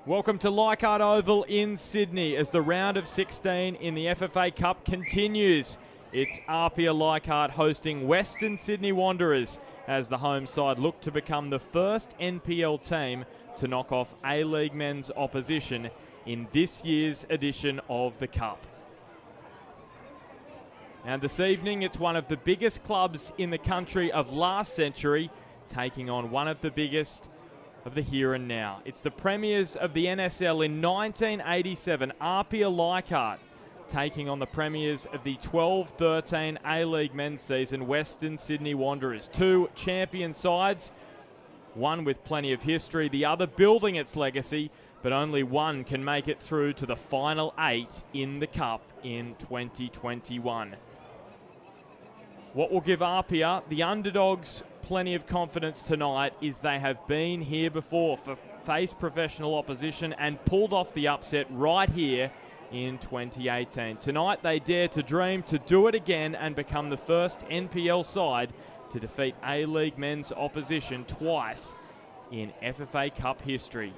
Welcome to Leichardt Oval in Sydney as the round of 16 in the FFA Cup continues. It's APIA Leichardt hosting Western Sydney Wanderers as the home side look to become the first NPL team to knock off A-League men's opposition in this year's edition of the Cup. And this evening, it's one of the biggest clubs in the country of last century taking on one of the biggest of the here and now. It's the premiers of the NSL in 1987, APIA Leichardt, taking on the premiers of the 12-13 A-League men's season, Western Sydney Wanderers. Two champion sides, one with plenty of history, the other building its legacy, but only one can make it through to the final 8 in the Cup in 2021. What will give APIA, the underdogs, plenty of confidence tonight is they have been here before, faced professional opposition and pulled off the upset right here in 2018. Tonight they dare to dream to do it again and become the first NPL side to defeat A-League men's opposition twice in FFA Cup history.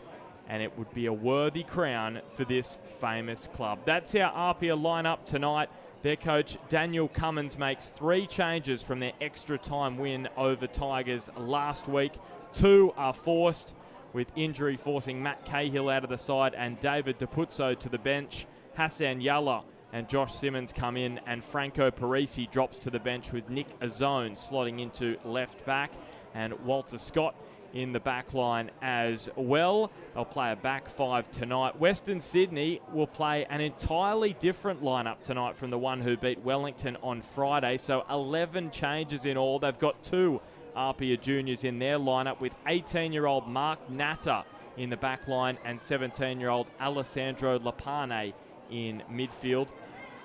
And it would be a worthy crown for this famous club. That's how APIA line up tonight. Their coach, Daniel Cummins, makes 3 changes from their extra time win over Tigers last week. 2 are forced, with injury forcing Matt Cahill out of the side and David DePuzzo to the bench. Hassan Yalla and Josh Simmons come in, and Franco Parisi drops to the bench with Nick Azone slotting into left back and Walter Scott in the back line as well. They'll play a back 5 tonight. Western Sydney will play an entirely different lineup tonight from the one who beat Wellington on Friday. So 11 changes in all. They've got 2 APIA juniors in their lineup, with 18-year-old Mark Natter in the back line and 17-year-old Alessandro Lapane in midfield.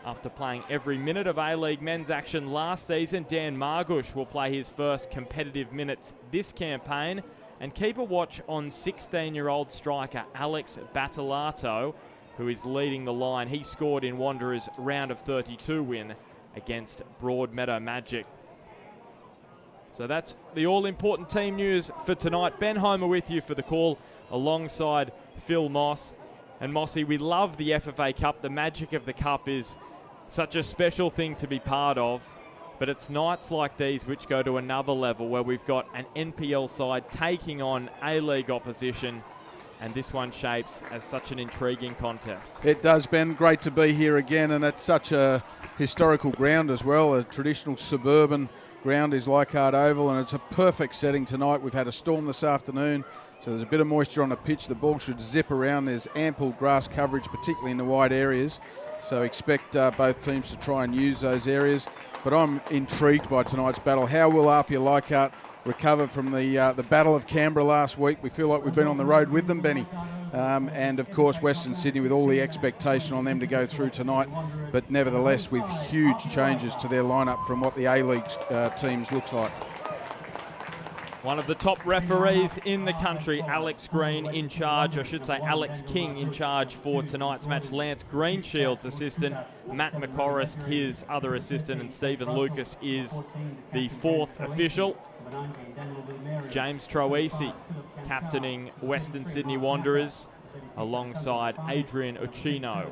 After playing every minute of A-League men's action last season, Dan Margush will play his first competitive minutes this campaign. And keep a watch on 16-year-old striker Alex Battalato, who is leading the line. He scored in Wanderers' round of 32 win against Broadmeadow Magic. So that's the all-important team news for tonight. Ben Homer with you for the call alongside Phil Moss. And Mossy, we love the FFA Cup. The magic of the Cup is such a special thing to be part of. But it's nights like these which go to another level, where we've got an NPL side taking on A-League opposition, and this one shapes as such an intriguing contest. It does, Ben. Great to be here again, and it's such a historical ground as well. A traditional suburban ground is Leichardt Oval, and it's a perfect setting tonight. We've had a storm this afternoon, so there's a bit of moisture on the pitch. The ball should zip around. There's ample grass coverage, particularly in the wide areas, so expect both teams to try and use those areas. But I'm intrigued by tonight's battle. How will APIA Leichardt recover from the Battle of Canberra last week? We feel like we've been on the road with them, Benny. And, of course, Western Sydney with all the expectation on them to go through tonight. But nevertheless, with huge changes to their lineup from what the A-League teams looks like. One of the top referees in the country, Alex Green, in charge, I should say Alex King in charge for tonight's match. Lance Greenshield's assistant, Matt McCorrist, his other assistant, and Stephen Lucas is the 4th official. James Troisi captaining Western Sydney Wanderers alongside Adrian Uchino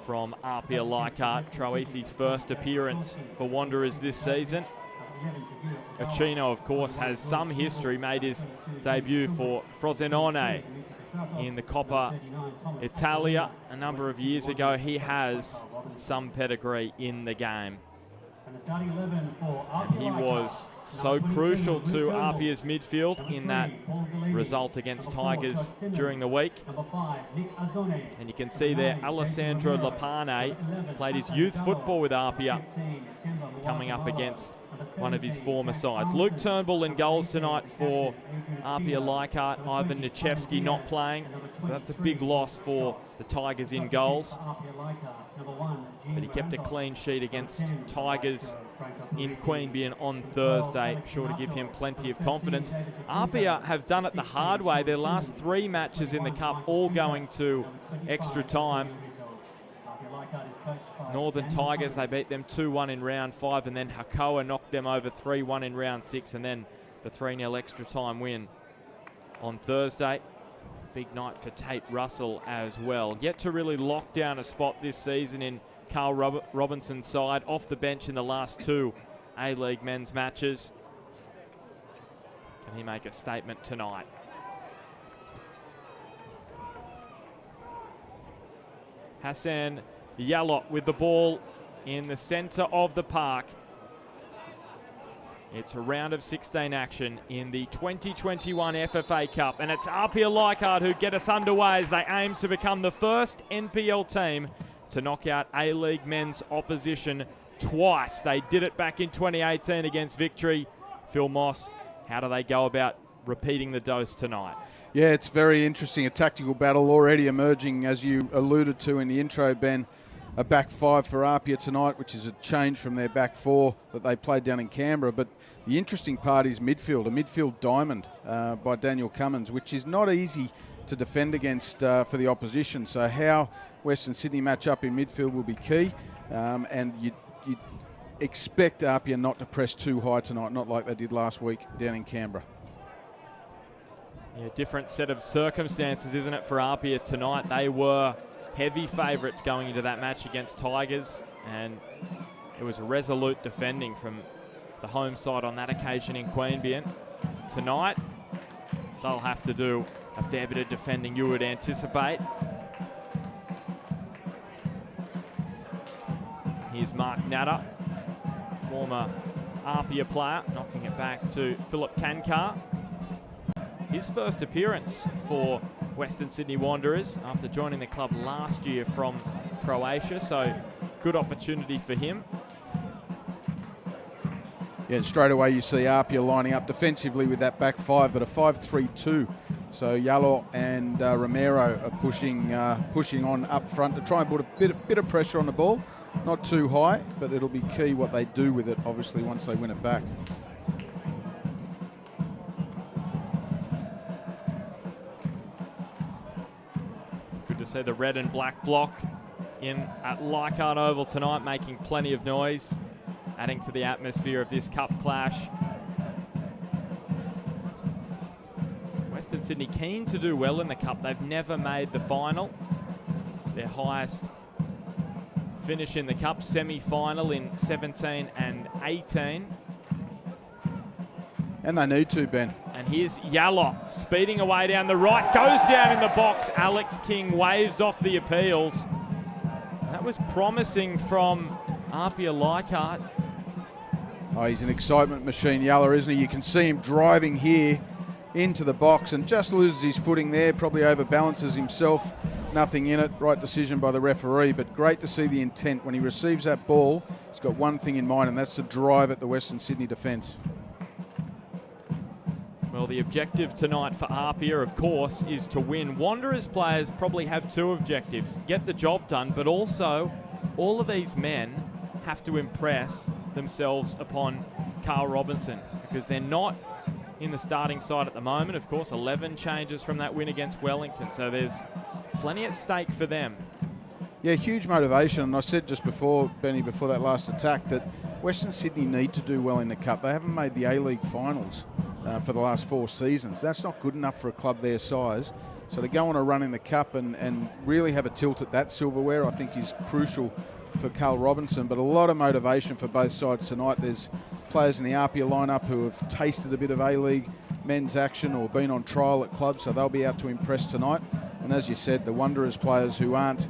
from APIA Leichardt. Troisi's first appearance for Wanderers this season. Uchino, of course, has some history, made his debut for Frosinone in the Coppa Italia a number of years ago. He has some pedigree in the game. And he was so crucial to APIA's midfield in that result against Tigers during the week. And you can see there, Alessandro Lapane played his youth football with APIA, coming up against one of his former sides. Luke Turnbull in goals tonight for APIA Leichardt. Ivan Nichevsky not playing, so that's a big loss for the Tigers in goals. But he kept a clean sheet against Tigers in Queanbeyan on Thursday, sure to give him plenty of confidence. APIA have done it the hard way. Their last 3 matches in the Cup all going to extra time. Northern Tigers, they beat them 2-1 in round 5, and then Hakoah knocked them over 3-1 in round 6, and then the 3-0 extra time win on Thursday. big night for Tate Russell as well. Yet to really lock down a spot this season in Carl Robinson's side, off the bench in the last 2 A-League men's matches. Can he make a statement tonight? Hassan Leichardt with the ball in the centre of the park. It's a round of 16 action in the 2021 FFA Cup, and it's APIA Leichardt who get us underway as they aim to become the first NPL team to knock out A-League men's opposition twice. They did it back in 2018 against Victory. Phil Moss, how do they go about repeating the dose tonight? Yeah, it's very interesting. A tactical battle already emerging, as you alluded to in the intro, Ben. A back 5 for APIA tonight, which is a change from their back 4 that they played down in Canberra. But the interesting part is midfield, a midfield diamond by Daniel Cummins, which is not easy to defend against for the opposition. So how Western Sydney match up in midfield will be key. And you expect APIA not to press too high tonight, not like they did last week down in Canberra. Yeah, different set of circumstances, isn't it, for APIA tonight? They were heavy favourites going into that match against Tigers, and it was resolute defending from the home side on that occasion in Queanbeyan. Tonight, they'll have to do a fair bit of defending, you would anticipate. Here's Mark Natter, former APIA player, knocking it back to Philip Kankar. His first appearance for Western Sydney Wanderers after joining the club last year from Croatia, so good opportunity for him. Yeah, and straight away you see APIA lining up defensively with that back 5, but a 5-3-2. So Yalo and Romero are pushing on up front to try and put a bit of pressure on the ball. Not too high, but it'll be key what they do with it, obviously, once they win it back. See the red and black block in at Leichardt Oval tonight, making plenty of noise, adding to the atmosphere of this cup clash. Western Sydney keen to do well in the cup. They've never made the final. Their highest finish in the cup, semi-final in 17 and 18. And they need to, Ben. And here's Yalo speeding away down the right, goes down in the box. Alex King waves off the appeals. That was promising from APIA Leichardt. Oh, he's an excitement machine, Yalo, isn't he? You can see him driving here into the box and just loses his footing there, probably overbalances himself. Nothing in it, right decision by the referee, but great to see the intent. When he receives that ball, he's got one thing in mind, and that's to drive at the Western Sydney defence. Well, the objective tonight for APIA, of course, is to win. Wanderers players probably have 2 objectives. Get the job done, but also all of these men have to impress themselves upon Carl Robinson, because they're not in the starting side at the moment. Of course, 11 changes from that win against Wellington, so there's plenty at stake for them. Yeah, huge motivation. And I said just before, Benny, before that last attack, that Western Sydney need to do well in the Cup. They haven't made the A-League finals for the last 4 seasons. That's not good enough for a club their size. So to go on a run in the Cup and really have a tilt at that silverware, I think is crucial for Carl Robinson. But a lot of motivation for both sides tonight. There's players in the APIA lineup who have tasted a bit of A-League men's action or been on trial at clubs, so they'll be out to impress tonight. And as you said, the Wanderers players who aren't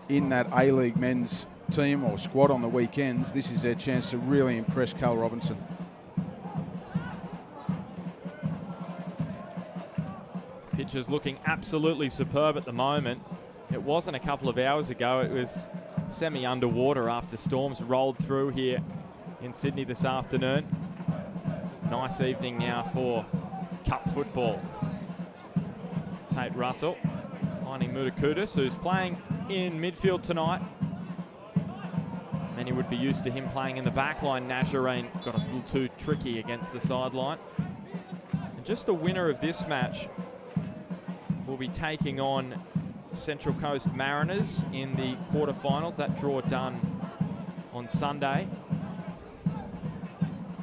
in that A-League men's team or squad on the weekends, this is their chance to really impress Carl Robinson. Pitch is looking absolutely superb at the moment. It wasn't a couple of hours ago. It was semi-underwater after storms rolled through here in Sydney this afternoon. Nice evening now for Cup football. Tate Russell finding Mutakudis, who's playing in midfield tonight. Many would be used to him playing in the back line. Nazarene got a little too tricky against the sideline. And just the winner of this match will be taking on Central Coast Mariners in the quarterfinals. That draw done on Sunday.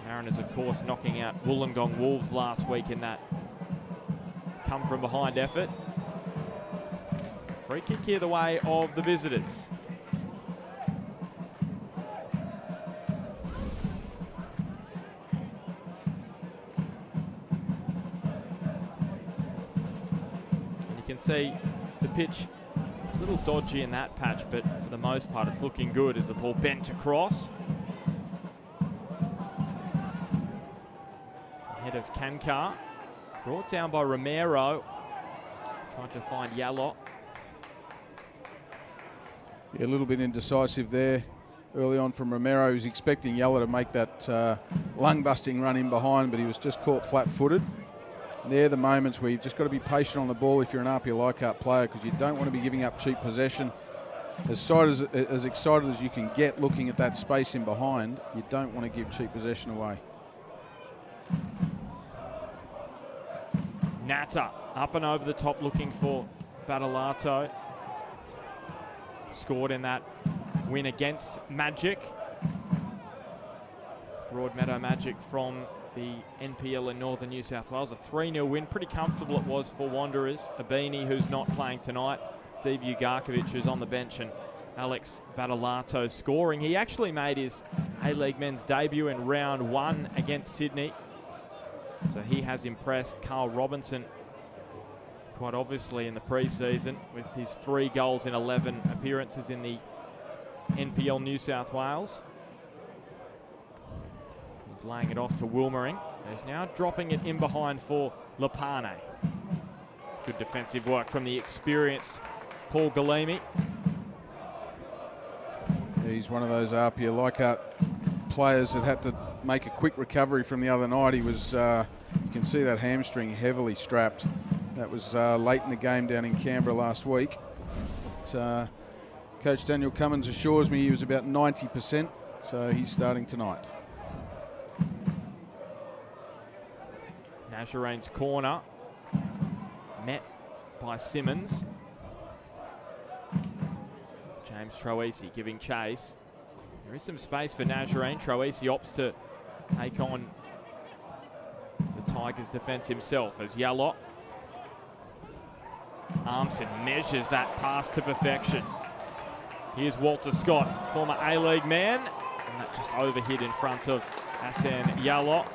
Mariners, of course, knocking out Wollongong Wolves last week in that come-from-behind effort. Free kick here the way of the visitors. And you can see the pitch a little dodgy in that patch, but for the most part it's looking good as the ball bent across. Ahead of Kankar. Brought down by Romero. Trying to find Yallop. Yeah, a little bit indecisive there early on from Romero. He was expecting Yallop to make that lung-busting run in behind, but he was just caught flat-footed. They're the moments where you've just got to be patient on the ball if you're an APIA Leichardt player, because you don't want to be giving up cheap possession. As excited as you can get looking at that space in behind, you don't want to give cheap possession away. Natta up and over the top looking for Battolato. Scored in that win against Magic. Broadmeadow Magic from the NPL in Northern New South Wales. A 3-0 win. Pretty comfortable it was for Wanderers. Abini, who's not playing tonight. Steve Ugarkovic, who's on the bench, and Alex Battolato scoring. He actually made his A-League men's debut in round 1 against Sydney. So he has impressed. Carl Robinson, quite obviously, in the pre-season with his 3 goals in 11 appearances in the NPL New South Wales. He's laying it off to Wilmering. He's now dropping it in behind for Lapane. Good defensive work from the experienced Paul Galimi. He's one of those APIA Leichardt players that had to make a quick recovery from the other night. He was, you can see that hamstring heavily strapped. That was late in the game down in Canberra last week. But, Coach Daniel Cummins assures me he was about 90%, so he's starting tonight. Nazarine's corner, met by Simmons. James Troisi giving chase. There is some space for Nazarine. Troisi opts to take on the Tigers' defence himself as Yallop. Armson measures that pass to perfection. Here's Walter Scott, former A-League man, and that just overhit in front of Asan Yallop.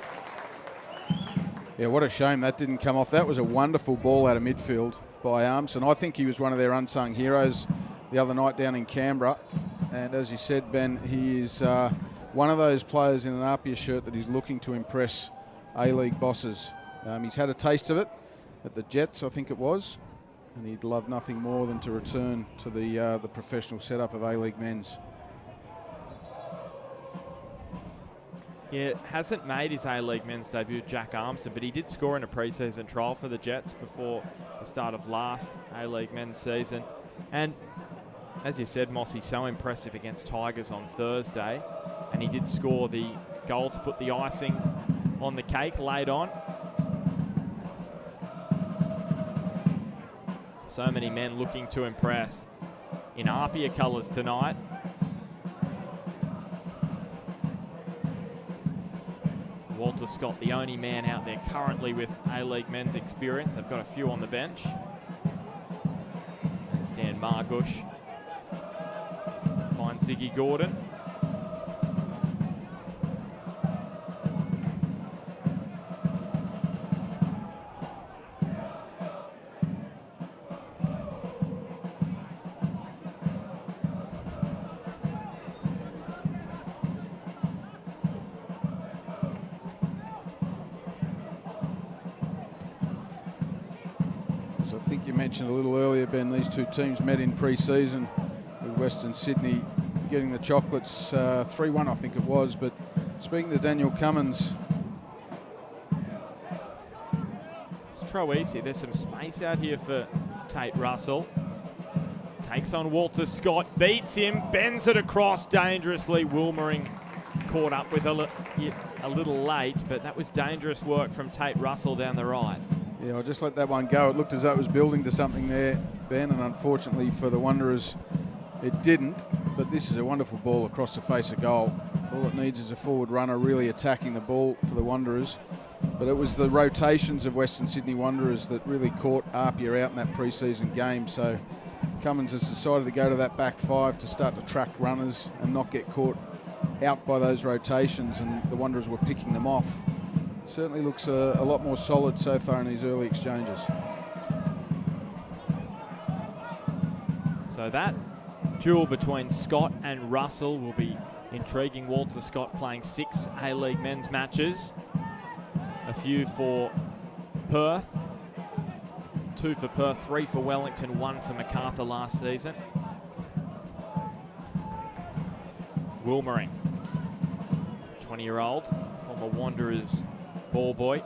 Yeah, what a shame that didn't come off. That was a wonderful ball out of midfield by Armson. I think he was one of their unsung heroes the other night down in Canberra. And as you said, Ben, he is one of those players in an APIA shirt that is looking to impress A-League bosses. He's had a taste of it at the Jets, I think it was, and he'd love nothing more than to return to the professional setup of A-League men's. Yeah, hasn't made his A-League men's debut, Jack Armson, but he did score in a pre-season trial for the Jets before the start of last A-League men's season. And as you said, Mossy, so impressive against Tigers on Thursday, and he did score the goal to put the icing on the cake late on. So many men looking to impress in APIA colours tonight. Walter Scott, the only man out there currently with A-League men's experience. They've got a few on the bench. There's Dan Margush. Finds Ziggy Gordon. So I think you mentioned a little earlier, Ben, these two teams met in pre-season with Western Sydney getting the chocolates 3-1, I think it was. But speaking to Daniel Cummins, It's Troisi. There's some space out here for Tate Russell. Takes on Walter Scott, beats him, bends it across dangerously. Wilmering caught up with a little late, but that was dangerous work from Tate Russell down the right. yeah, I'll just let that one go. It looked as though it was building to something there, Ben, and unfortunately for the Wanderers, it didn't. But this is a wonderful ball across the face of goal. All it needs is a forward runner really attacking the ball for the Wanderers. But it was the rotations of Western Sydney Wanderers that really caught APIA out in that pre-season game. So Cummins has decided to go to that back five to start to track runners and not get caught out by those rotations, and the Wanderers were picking them off. Certainly looks a lot more solid so far in these early exchanges. So that duel between Scott and Russell will be intriguing. Walter Scott playing 6 A-League men's matches. A few for Perth. 2 for Perth, 3 for Wellington, 1 for Macarthur last season. Wilmering, 20-year-old, former Wanderers ball boy.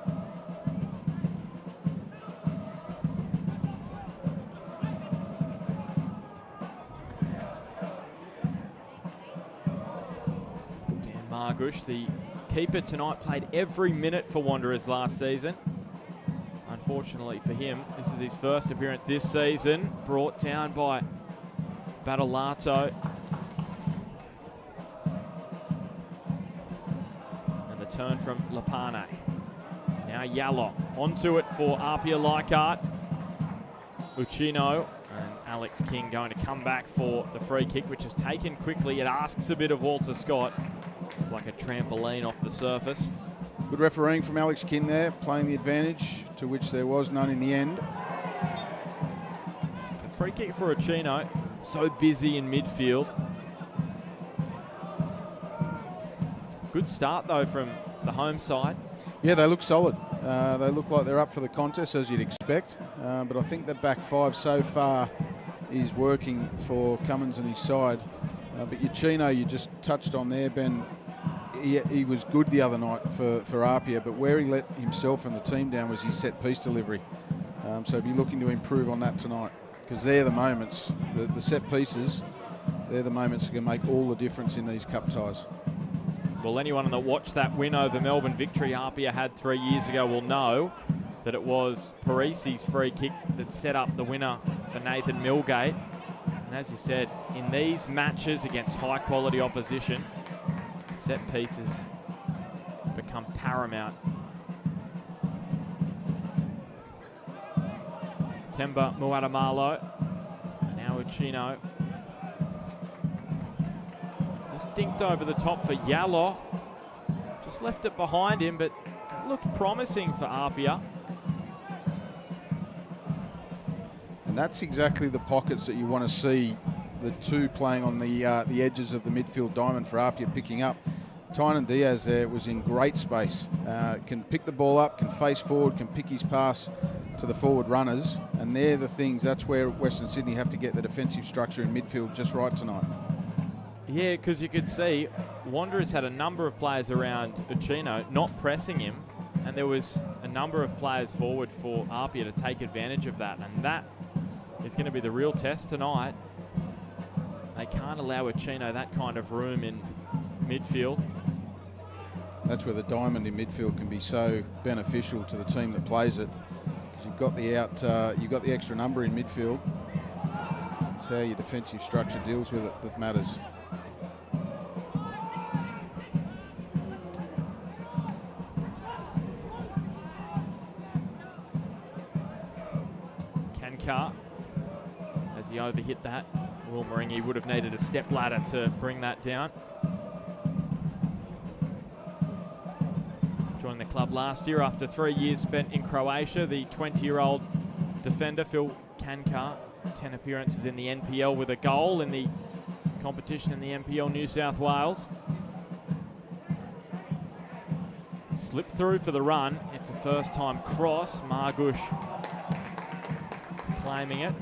Dan Margush, the keeper tonight, played every minute for Wanderers last season. Unfortunately for him, this is his first appearance this season, brought down by Battolato. And the turn from Lapane. Now Yallo onto it for APIA Leichardt. Uchino and Alex King going to come back for the free kick, which is taken quickly. It asks a bit of Walter Scott. It's like a trampoline off the surface. Good refereeing from Alex King there, playing the advantage, to which there was none in the end. The free kick for Uchino, so busy in midfield. Good start though from the home side. Yeah, they look solid. They look like they're up for the contest, as you'd expect. But I think the back five so far is working for Cummins and his side. But Uchino, you just touched on there, Ben. He was good the other night for APIA, but where he let himself and the team down was his set-piece delivery. So be looking to improve on that tonight, because they're the moments, the set pieces, they're the moments that can make all the difference in these cup ties. Well, anyone that watched that win over Melbourne Victory APIA had 3 years ago will know that it was Parisi's free kick that set up the winner for Nathan Milgate. And as you said, in these matches against high-quality opposition, set pieces become paramount. Temba Muadamalo, now Uchino. Just dinked over the top for Yallo. Just left it behind him, but it looked promising for APIA. And that's exactly the pockets that you want to see the two playing on the edges of the midfield diamond for APIA picking up. Tynan Diaz there was in great space. Can pick the ball up, can face forward, can pick his pass to the forward runners. And they're the things, that's where Western Sydney have to get the defensive structure in midfield just right tonight. Yeah, because you could see Wanderers had a number of players around Uchino not pressing him, and there was a number of players forward for APIA to take advantage of that, and that is going to be the real test tonight. They can't allow Uchino that kind of room in midfield. That's where the diamond in midfield can be so beneficial to the team that plays it, because you've got the extra number in midfield. It's how your defensive structure deals with it that matters. Kankar, as he overhit that. Wilmering, he would have needed a step ladder to bring that down. Joined the club last year after 3 years spent in Croatia. The 20-year-old defender, Phil Kankar, 10 appearances in the NPL with a goal in the competition in the NPL New South Wales. Slipped through for the run. It's a first-time cross. Margush claiming it.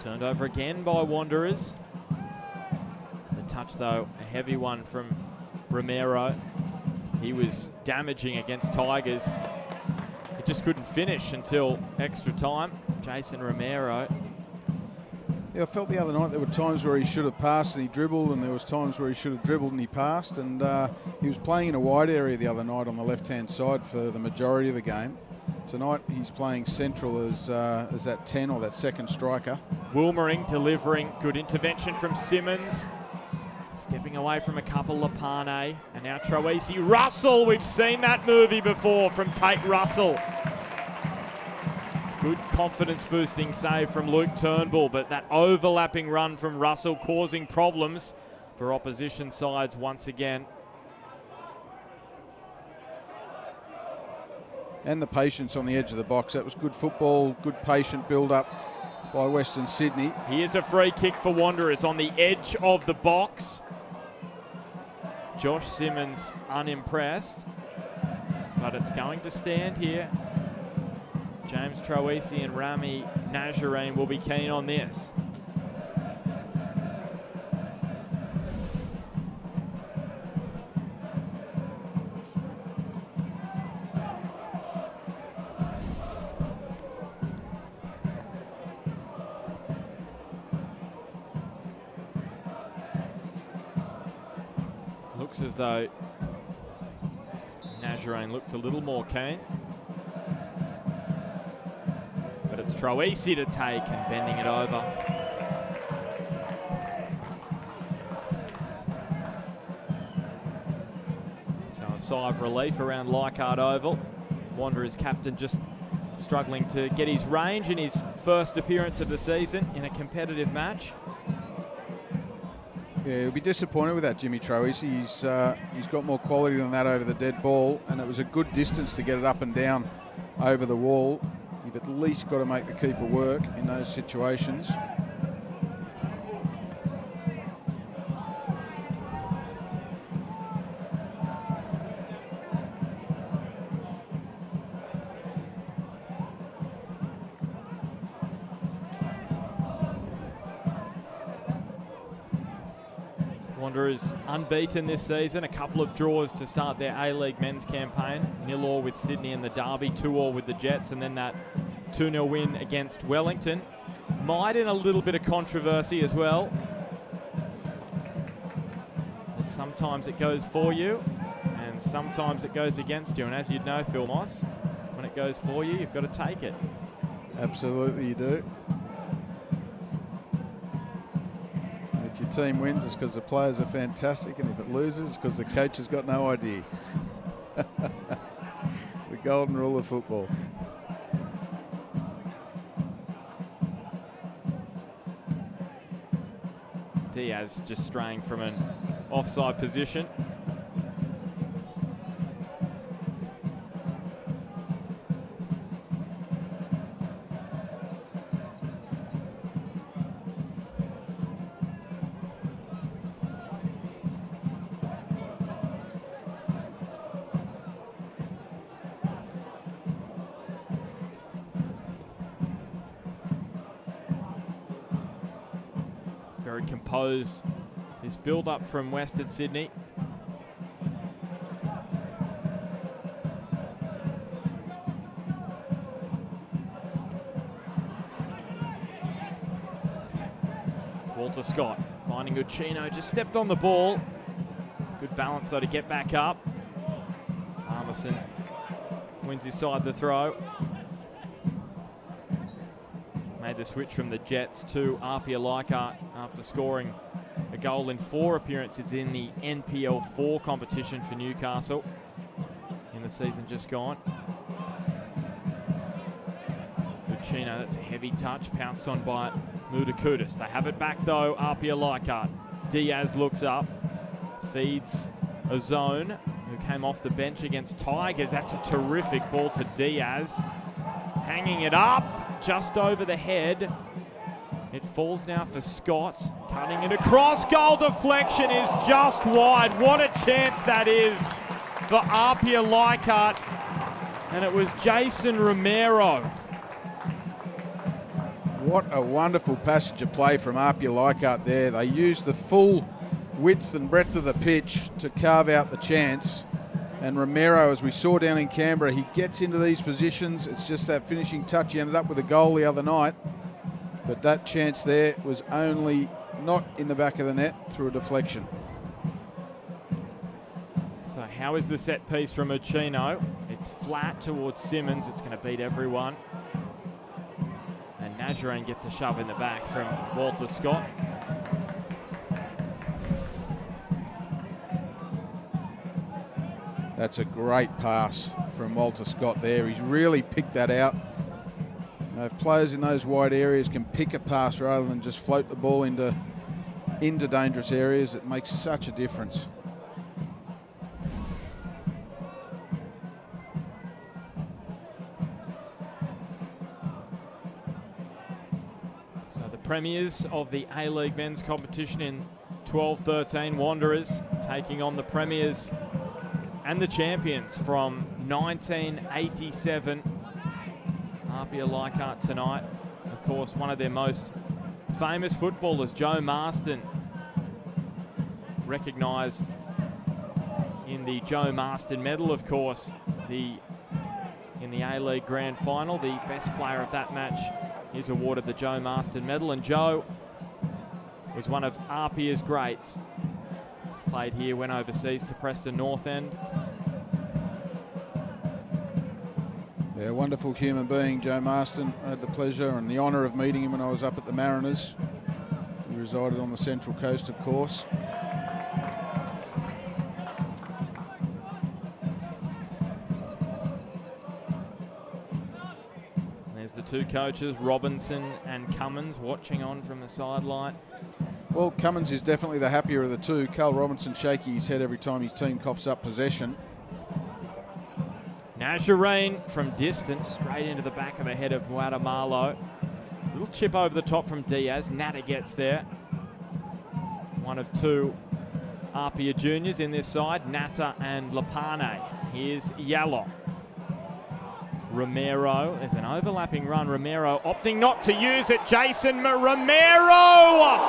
Turned over again by Wanderers. The touch, though, a heavy one from Romero. He was damaging against Tigers. He just couldn't finish until extra time. Jason Romero. Yeah, I felt the other night there were times where he should have passed and he dribbled, and there was times where he should have dribbled and he passed, and he was playing in a wide area the other night on the left-hand side for the majority of the game. Tonight he's playing central as that 10 or that second striker. Wilmering delivering, good intervention from Simmons. Stepping away from a couple, Lapane, and now Troisi. Russell, we've seen that movie before from Tate Russell. Good confidence-boosting save from Luke Turnbull, but that overlapping run from Russell causing problems for opposition sides once again. And the patience on the edge of the box. That was good football, good patient build-up by Western Sydney. Here's a free kick for Wanderers on the edge of the box. Josh Simmons unimpressed, but it's going to stand here. James Troisi and Rami Nazarene will be keen on this. Looks as though Nazarene looks a little more keen. But it's Troisi to take and bending it over. So a sigh of relief around Leichardt Oval. Wanderers captain just struggling to get his range in his first appearance of the season in a competitive match. Yeah, he'll be disappointed with that, Jimmy Troisi. He's got more quality than that over the dead ball, and it was a good distance to get it up and down over the wall. You've at least got to make the keeper work in those situations. Wanderers unbeaten this season, a couple of draws to start their A-League men's campaign. 0-0 with Sydney in the derby, 2-2 with the Jets, and then that 2-0 win against Wellington. Might in a little bit of controversy as well. But sometimes it goes for you, and sometimes it goes against you. And as you'd know, Phil Moss, when it goes for you, you've got to take it. Absolutely you do. If your team wins, it's because the players are fantastic, and if it loses, it's because the coach has got no idea. The golden rule of football. Diaz just straying from an offside position. Very composed, this build-up from Western Sydney. Walter Scott finding Uccino, just stepped on the ball. Good balance though to get back up. Armisen wins his side the throw. Made the switch from the Jets to APIA Leichardt after scoring a goal in 4 appearances in the NPL 4 competition for Newcastle in the season just gone. Uccino, that's a heavy touch, pounced on by Mudakudis. They have it back though, APIA Leichardt. Diaz looks up, feeds a zone, who came off the bench against Tigers. That's a terrific ball to Diaz. Hanging it up. Just over the head. It falls now for Scott. Cutting it across. Goal deflection is just wide. What a chance that is for APIA Leichardt. And it was Jason Romero. What a wonderful passage of play from APIA Leichardt there. They used the full width and breadth of the pitch to carve out the chance. And Romero, as we saw down in Canberra, he gets into these positions. It's just that finishing touch. He ended up with a goal the other night. but that chance there was only not in the back of the net through a deflection. So how is the set piece from Uchino? It's flat towards Simmons. It's going to beat everyone. And Nazarene gets a shove in the back from Walter Scott. That's a great pass from Walter Scott there. He's really picked that out. You know, if players in those wide areas can pick a pass rather than just float the ball into dangerous areas, it makes such a difference. So the premiers of the A-League men's competition in 12-13, Wanderers taking on the premiers and the champions from 1987. APIA Leichardt tonight. Of course, one of their most famous footballers, Joe Marston, recognised in the Joe Marston medal, of course, in the A-League Grand Final. The best player of that match is awarded the Joe Marston medal, and Joe was one of APIA's greats. Played here, went overseas to Preston North End. Yeah, wonderful human being, Joe Marston. I had the pleasure and the honour of meeting him when I was up at the Mariners. He resided on the Central Coast, of course. There's the two coaches, Robinson and Cummins, watching on from the sideline. Well, Cummins is definitely the happier of the two. Carl Robinson shaking his head every time his team coughs up possession. Nazarene from distance, straight into the back of the head of Guatemala. Little chip over the top from Diaz. Nata gets there. One of two APIA juniors in this side, Nata and Lapane. Here's Yalo. Romero, there's an overlapping run. Romero opting not to use it. Jason Romero!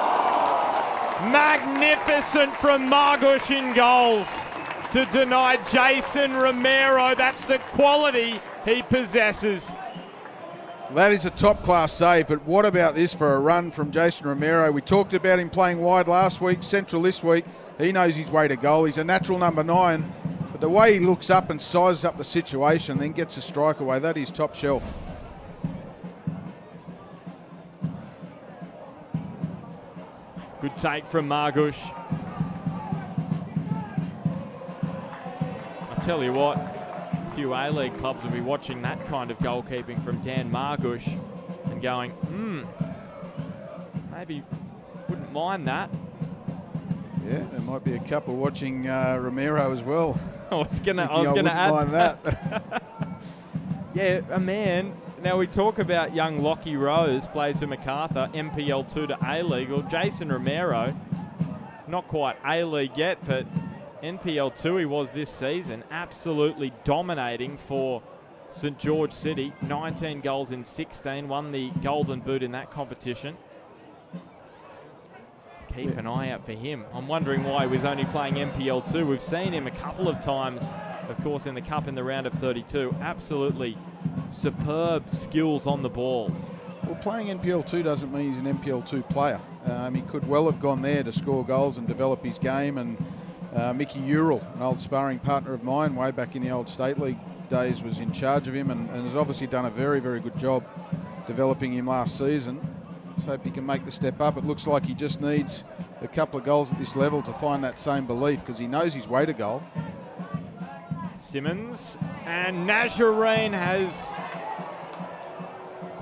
Magnificent from Margush in goals to deny Jason Romero. That's the quality he possesses. That is a top-class save, but what about this for a run from Jason Romero? We talked about him playing wide last week, central this week. He knows his way to goal. He's a natural number 9, but the way he looks up and sizes up the situation, then gets a strike away, that is top shelf. Good take from Margush. I tell you what, a few A-League clubs will be watching that kind of goalkeeping from Dan Margush and going, maybe wouldn't mind that. Yeah, there might be a couple watching Romero as well. I was gonna add mind that. Yeah, a man. Now we talk about young Lockie Rose, plays for MacArthur, MPL2 to A-League. Well, Jason Romero, not quite A-League yet, but NPL2 he was this season, absolutely dominating for St George City. 19 goals in 16, won the Golden Boot in that competition. Keep an eye out for him. I'm wondering why he was only playing NPL2. We've seen him a couple of times, of course, in the Cup in the round of 32. Absolutely superb skills on the ball. Well, playing NPL2 doesn't mean he's an NPL2 player. He could well have gone there to score goals and develop his game. And Mickey Ural, an old sparring partner of mine way back in the old State League days, was in charge of him and has obviously done a very, very good job developing him last season. Let's hope he can make the step up. It looks like he just needs a couple of goals at this level to find that same belief, because he knows his way to goal. Simmons, and Nazarene has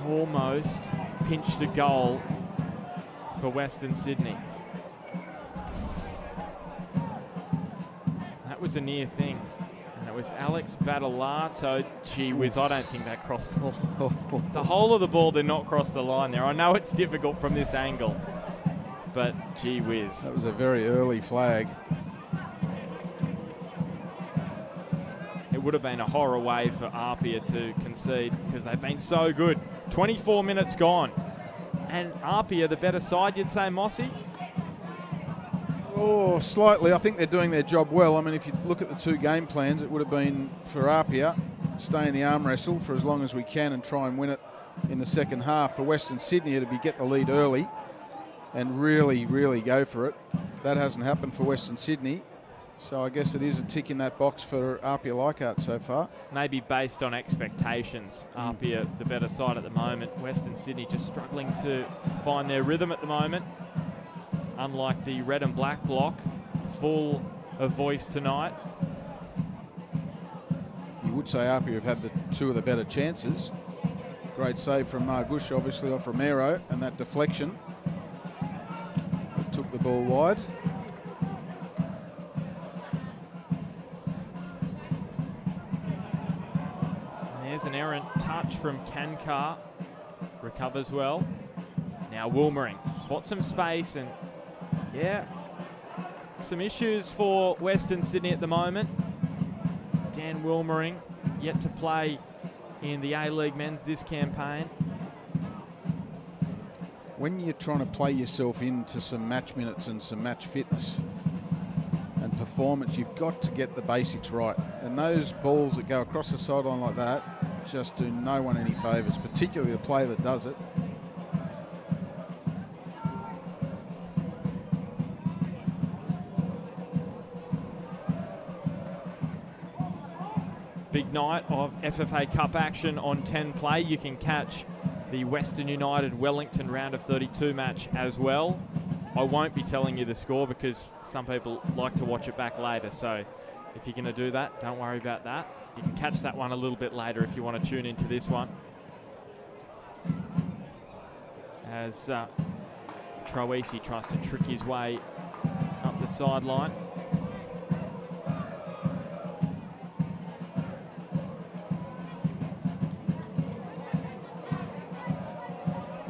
almost pinched a goal for Western Sydney. That was a near thing. And it was Alex Badalato. Gee whiz, I don't think that crossed the line. The whole of the ball did not cross the line there. I know it's difficult from this angle, but gee whiz. That was a very early flag. It would have been a horror way for APIA to concede because they've been so good. 24 minutes gone. And APIA, the better side, you'd say, Mossy? Oh, slightly. I think they're doing their job well. I mean, if you look at the two game plans, it would have been for APIA, stay in the arm wrestle for as long as we can and try and win it in the second half for Western Sydney to get the lead early and really, really go for it. That hasn't happened for Western Sydney. So I guess it is a tick in that box for APIA Leichardt so far. Maybe based on expectations. APIA the better side at the moment. Western Sydney just struggling to find their rhythm at the moment. Unlike the red and black block, full of voice tonight. You would say APIA have had the two of the better chances. Great save from Margush, obviously off Romero, and that deflection. It took the ball wide. There's an errant touch from Kankar. Recovers well. Now Wilmering spots some space, and yeah, some issues for Western Sydney at the moment. Dan Wilmering yet to play in the A-League men's this campaign. When you're trying to play yourself into some match minutes and some match fitness and performance, you've got to get the basics right. And those balls that go across the sideline like that just do no one any favours, particularly the player that does it. Big night of FFA Cup action on 10 Play. You can catch the Western United Wellington round of 32 match as well. I won't be telling you the score because some people like to watch it back later. So if you're going to do that, don't worry about that. You can catch that one a little bit later if you want to tune into this one. As Troisi tries to trick his way up the sideline.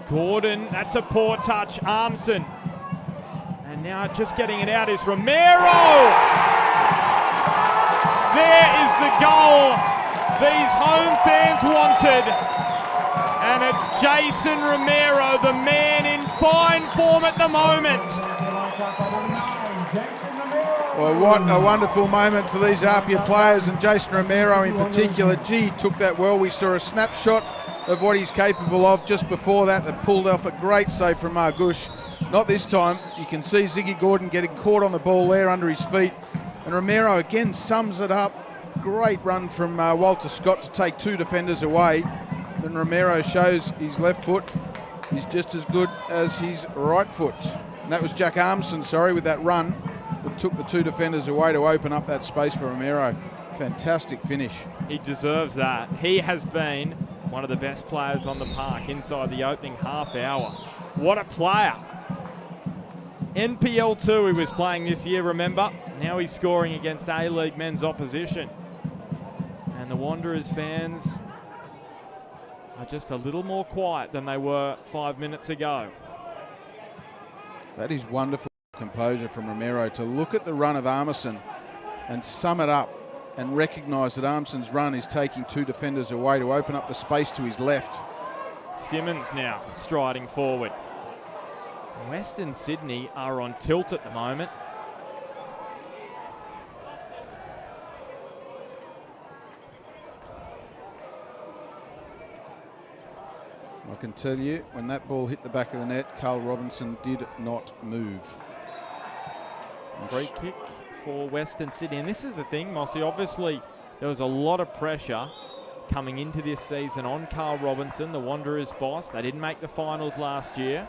Gordon, that's a poor touch. Armson. And now just getting it out is Romero. There is the goal these home fans wanted. And it's Jason Romero, the man in fine form at the moment. Well, what a wonderful moment for these APIA players, and Jason Romero in particular. Gee, he took that well. We saw a snapshot of what he's capable of just before that pulled off a great save from Margush. Not this time. You can see Ziggy Gordon getting caught on the ball there under his feet. And Romero again sums it up. Great run from Walter Scott to take two defenders away. Then Romero shows his left foot is just as good as his right foot. And that was Jack Armson, with that run that took the two defenders away to open up that space for Romero. Fantastic finish. He deserves that. He has been one of the best players on the park inside the opening half hour. What a player. NPL 2 he was playing this year, remember? Now he's scoring against A-League men's opposition. And the Wanderers fans are just a little more quiet than they were 5 minutes ago. That is wonderful composure from Romero to look at the run of Armisen and sum it up and recognise that Armsen's run is taking two defenders away to open up the space to his left. Simmons now striding forward. Western Sydney are on tilt at the moment. I can tell you, when that ball hit the back of the net, Carl Robinson did not move. Free kick for Western Sydney. And this is the thing, Mossy. Obviously, there was a lot of pressure coming into this season on Carl Robinson, the Wanderers boss. They didn't make the finals last year.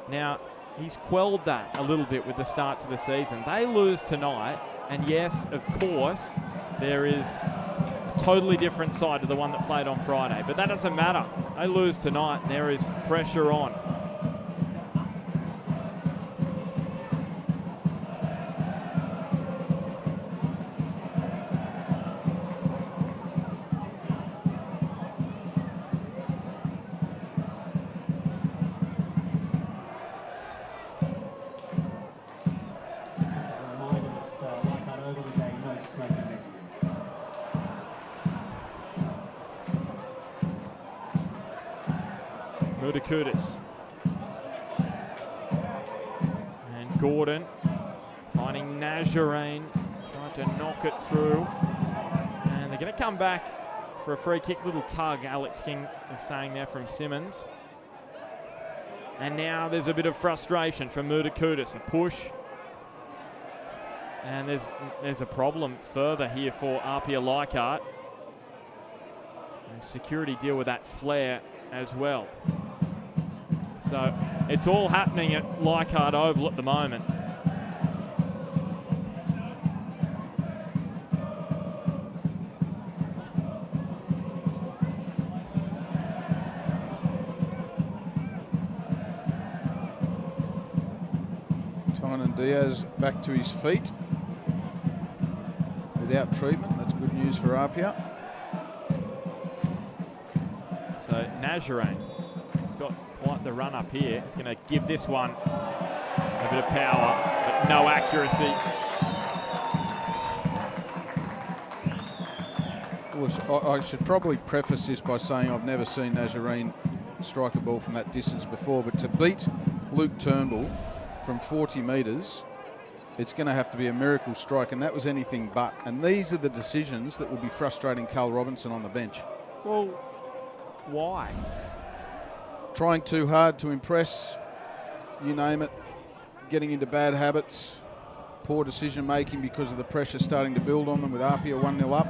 Now, he's quelled that a little bit with the start to the season. They lose tonight, and yes, of course, there is a totally different side to the one that played on Friday, but that doesn't matter. They lose tonight, and there is pressure on. Kudis. And Gordon finding Nazarene, trying to knock it through. And they're going to come back for a free kick. Little tug, Alex King is saying there from Simmons. And now there's a bit of frustration from Mutakutis. A push. And there's a problem further here for APIA Leichardt. And security deal with that flare as well. So it's all happening at Leichardt Oval at the moment. Diaz back to his feet without treatment. That's good news for APIA. So Nazarene has got quite the run up here. He's going to give this one a bit of power, but no accuracy. Well, I should probably preface this by saying I've never seen Nazarene strike a ball from that distance before, but to beat Luke Turnbull from 40 metres, it's going to have to be a miracle strike, and that was anything but. And these are the decisions that will be frustrating Carl Robinson on the bench. Well, why? Trying too hard to impress, you name it, getting into bad habits, poor decision making because of the pressure starting to build on them with APIA 1-0 up.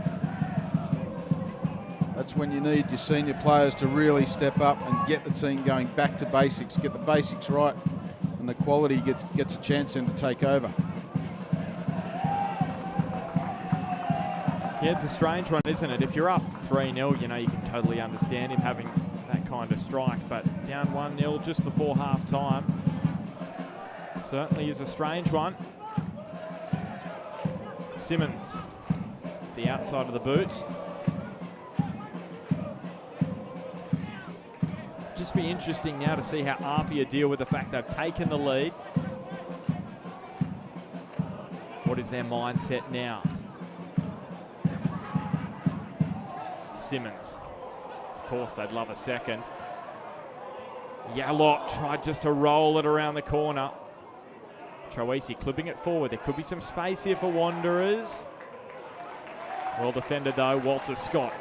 That's when you need your senior players to really step up and get the team going back to basics, get the basics right, and the quality gets a chance then to take over. Yeah, it's a strange one, isn't it? If you're up 3-0, you know, you can totally understand him having that kind of strike, but down 1-0 just before half-time certainly is a strange one. Simmons, the outside of the boot. Just be interesting now to see how APIA deal with the fact they've taken the lead. What is their mindset now? Simmons. Of course, they'd love a second. Leichardt tried just to roll it around the corner. Troisi clipping it forward. There could be some space here for Wanderers. Well defended though, Walter Scott.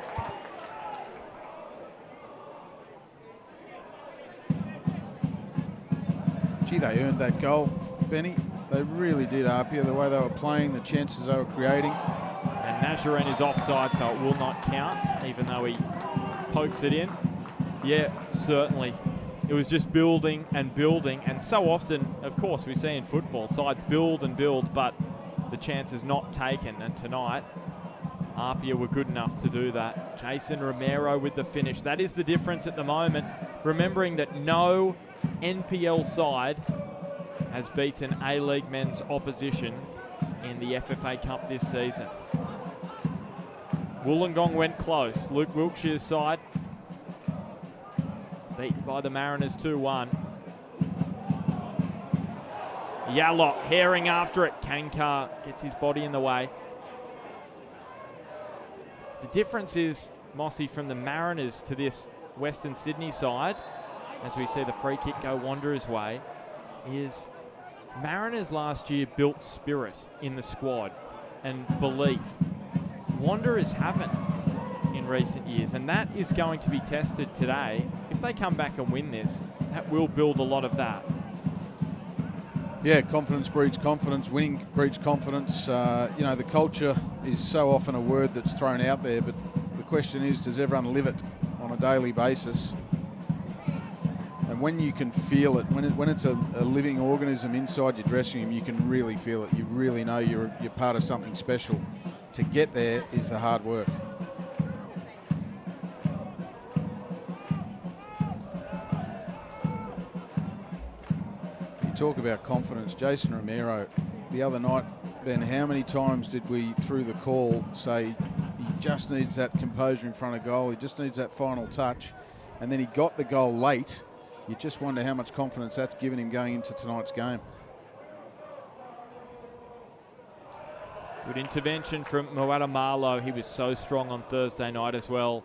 Gee, they earned that goal, Benny. They really did, APIA, the way they were playing, the chances they were creating. And Nazarene is offside, so it will not count, even though he pokes it in. Yeah, certainly. It was just building and building, and so often, of course, we see in football, sides build and build, but the chance is not taken. And tonight, APIA were good enough to do that. Jason Romero with the finish. That is the difference at the moment. Remembering that no NPL side has beaten A-League men's opposition in the FFA Cup this season. Wollongong went close. Luke Wilkshire's side beaten by the Mariners 2-1. Leichardt herring after it. Kankar gets his body in the way. The difference is, Mossy, from the Mariners to this Western Sydney side, as we see the free kick go Wanderers' way, is Mariners last year built spirit in the squad and belief. Wanderers haven't in recent years, and that is going to be tested today. If they come back and win this, that will build a lot of that. Yeah, confidence breeds confidence, winning breeds confidence. You know, the culture is so often a word that's thrown out there, but the question is, does everyone live it on a daily basis? And when you can feel it, when it's a living organism inside your dressing room, you can really feel it. You really know you're part of something special. To get there is the hard work. You talk about confidence. Jason Romero, the other night, Ben, how many times did we, through the call, say he just needs that composure in front of goal, he just needs that final touch, and then he got the goal late. You just wonder how much confidence that's given him going into tonight's game. Good intervention from Moata Marlowe. He was so strong on Thursday night as well.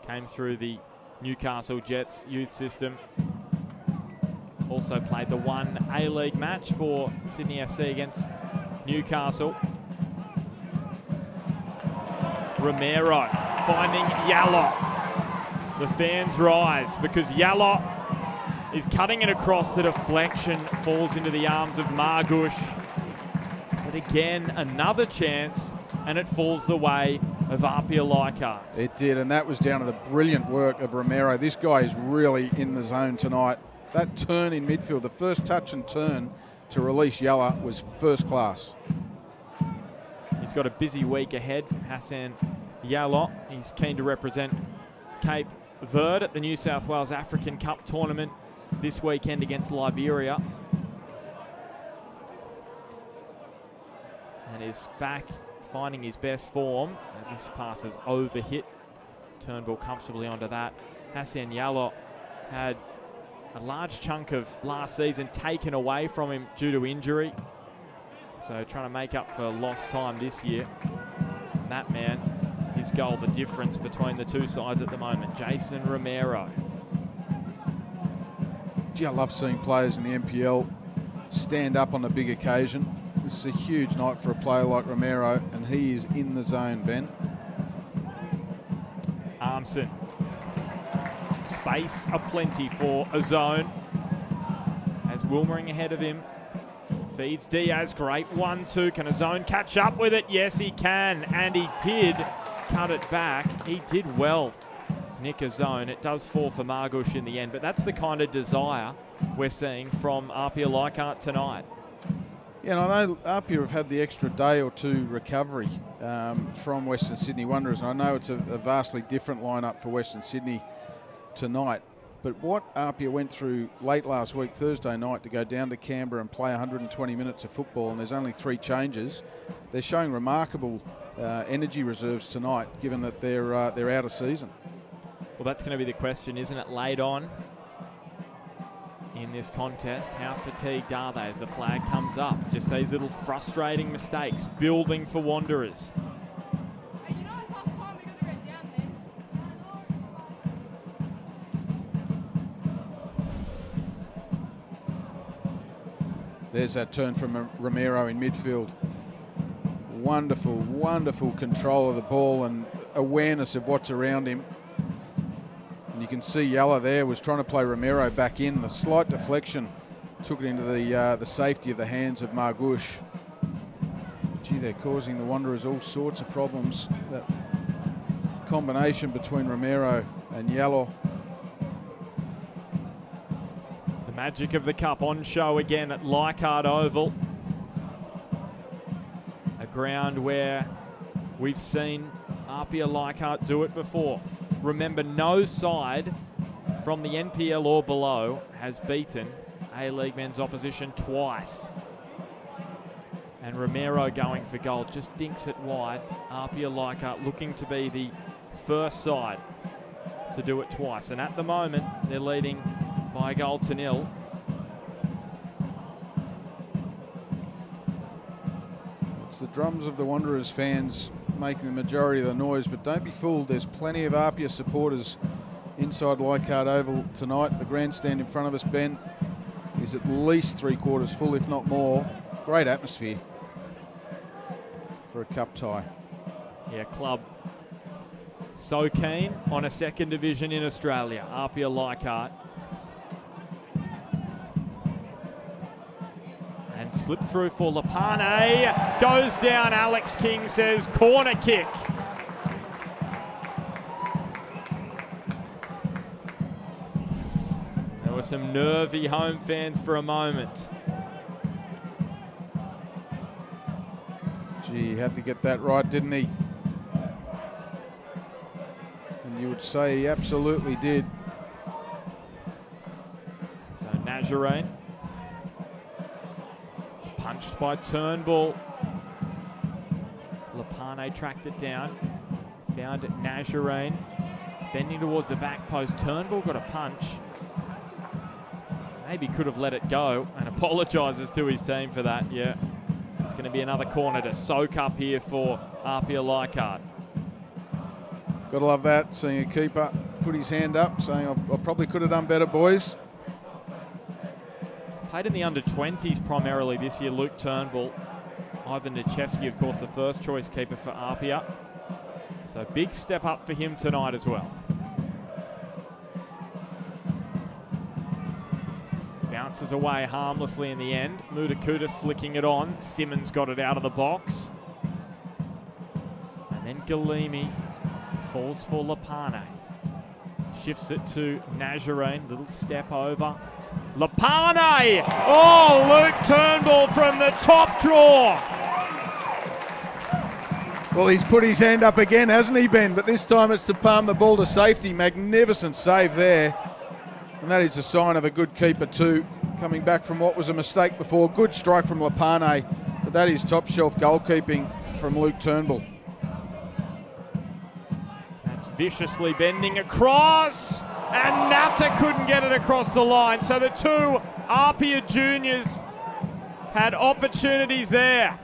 Came through the Newcastle Jets youth system. Also played the one A-League match for Sydney FC against Newcastle. Romero finding Leichardt. The fans rise because Leichardt is cutting it across. The deflection falls into the arms of Margush. But again, another chance, and it falls the way of APIA Leichardt. It did, and that was down to the brilliant work of Romero. This guy is really in the zone tonight. That turn in midfield, the first touch and turn to release Leichardt was first class. He's got a busy week ahead, Hassan Leichardt. He's keen to represent Cape Verde at the New South Wales African Cup tournament this weekend against Liberia. And is back finding his best form as this pass is overhit. Turnbull comfortably onto that. Hassan Leichardt had a large chunk of last season taken away from him due to injury. So trying to make up for lost time this year. And that man, his goal, the difference between the two sides at the moment. Jason Romero. Gee, I love seeing players in the NPL stand up on a big occasion. This is a huge night for a player like Romero, and he is in the zone, Ben. Armson. Space aplenty for a zone. As Wilmering ahead of him. Feeds Diaz, great 1-2. Can a zone catch up with it? Yes, he can, and he did cut it back. He did well, nick a zone. It does fall for Margush in the end, but that's the kind of desire we're seeing from APIA Leichardt tonight. Yeah, and I know APIA have had the extra day or two recovery from Western Sydney Wanderers, and I know it's a vastly different lineup for Western Sydney tonight. But what APIA went through late last week, Thursday night, to go down to Canberra and play 120 minutes of football, and there's only 3 changes, they're showing remarkable energy reserves tonight, given that they're out of season. Well, that's going to be the question, isn't it? Late on in this contest, how fatigued are they as the flag comes up? Just these little frustrating mistakes building for Wanderers. There's that turn from Romero in midfield. Wonderful, wonderful control of the ball and awareness of what's around him. And you can see Yella there was trying to play Romero back in. The slight deflection took it into the safety of the hands of Margush. Gee, they're causing the Wanderers all sorts of problems. That combination between Romero and Yella. Magic of the Cup on show again at Leichardt Oval. A ground where we've seen APIA Leichardt do it before. Remember, no side from the NPL or below has beaten A-League men's opposition twice. And Romero going for goal, just dinks it wide. APIA Leichardt looking to be the first side to do it twice. And at the moment, they're leading by 1-0. It's the drums of the Wanderers fans making the majority of the noise, but don't be fooled, there's plenty of APIA supporters inside Leichardt Oval tonight. The grandstand in front of us, Ben, is at least 3/4 full, if not more. Great atmosphere for a cup tie. Yeah, club so keen on a second division in Australia, APIA Leichardt. And slip through for Lapane. Goes down, Alex King says corner kick. There were some nervy home fans for a moment. Gee, he had to get that right, didn't he? And you would say he absolutely did. So Nazarene. Punched by Turnbull. Lapane tracked it down. Found it Nazarene. Bending towards the back post. Turnbull got a punch. Maybe could have let it go and apologises to his team for that. Yeah, it's going to be another corner to soak up here for APIA Leichardt. Gotta love that, seeing a keeper put his hand up, saying I probably could have done better, boys. Played in the under-20s primarily this year, Luke Turnbull. Ivan Nichevsky, of course, the first choice keeper for APIA. So big step up for him tonight as well. Bounces away harmlessly in the end. Mutakutis flicking it on. Simmons got it out of the box. And then Galimi falls for Lapane. Shifts it to Nazarene. Little step over. Lapane! Oh, Luke Turnbull from the top draw. Well, he's put his hand up again, hasn't he, Ben? But this time it's to palm the ball to safety. Magnificent save there. And that is a sign of a good keeper too. Coming back from what was a mistake before. Good strike from Lapane. But that is top shelf goalkeeping from Luke Turnbull. That's viciously bending across. And Natta couldn't get it across the line. So the two APIA juniors had opportunities there.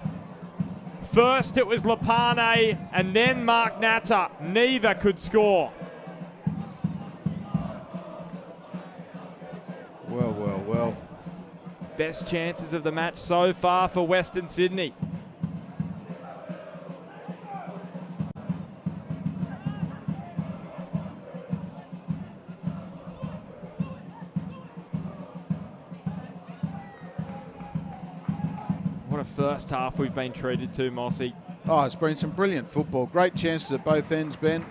First it was Lapane and then Mark Natta. Neither could score. Well, well, well. Best chances of the match so far for Western Sydney. What a first half we've been treated to, Mossy. Oh, it's been some brilliant football. Great chances at both ends, Ben.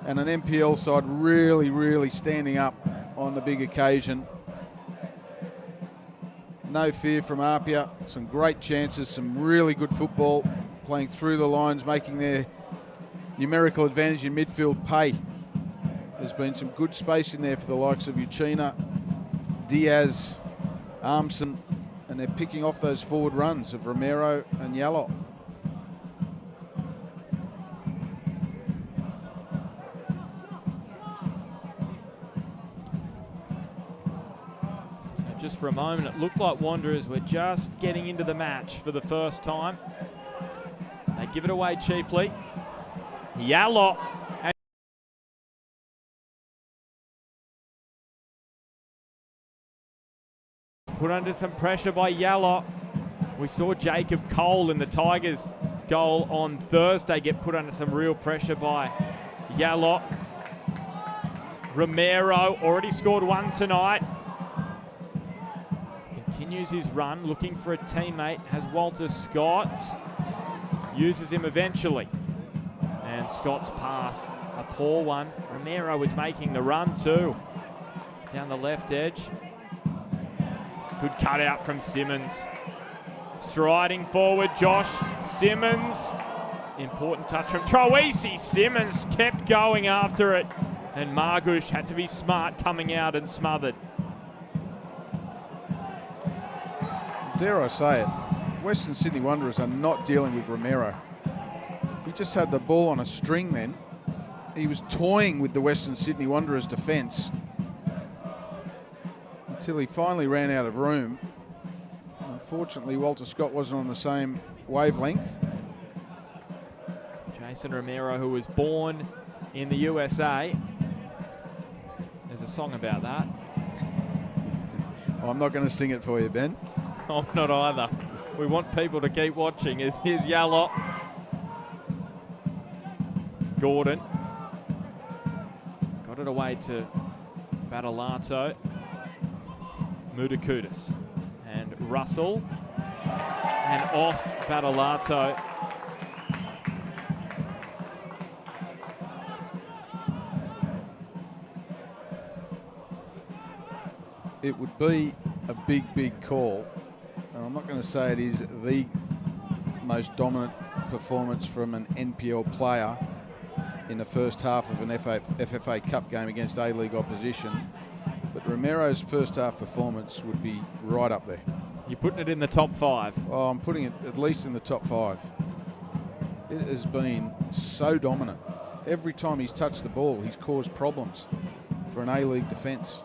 And an NPL side really, really standing up on the big occasion. No fear from APIA. Some great chances, some really good football, playing through the lines, making their numerical advantage in midfield pay. There's been some good space in there for the likes of Uchina, Diaz, Armson, and they're picking off those forward runs of Romero and Yallop. So just for a moment, it looked like Wanderers were just getting into the match for the first time. They give it away cheaply. Yallop. Put under some pressure by Yallop. We saw Jacob Cole in the Tigers goal on Thursday get put under some real pressure by Yallop. Romero already scored one tonight. Continues his run, looking for a teammate. Has Walter Scott. Uses him eventually. And Scott's pass, a poor one. Romero is making the run too. Down the left edge. Good cut out from Simmons. Striding forward, Josh Simmons. Important touch from Troisi. Simmons kept going after it. And Margush had to be smart coming out and smothered. Dare I say it, Western Sydney Wanderers are not dealing with Romero. He just had the ball on a string then. He was toying with the Western Sydney Wanderers defence until he finally ran out of room. Unfortunately, Walter Scott wasn't on the same wavelength. Jason Romero, who was born in the USA. There's a song about that. Well, I'm not going to sing it for you, Ben. I'm not either. We want people to keep watching. Here's Yallop. Gordon. Got it away to Badalato. Mutakutis. And Russell. And off Badalato. It would be a big, big call. And I'm not going to say it is the most dominant performance from an NPL player in the first half of an FFA Cup game against A-League opposition. But Romero's first half performance would be right up there. You're putting it in the top 5. Oh, I'm putting it at least in the top 5. It has been so dominant. Every time he's touched the ball, he's caused problems for an A-League defence.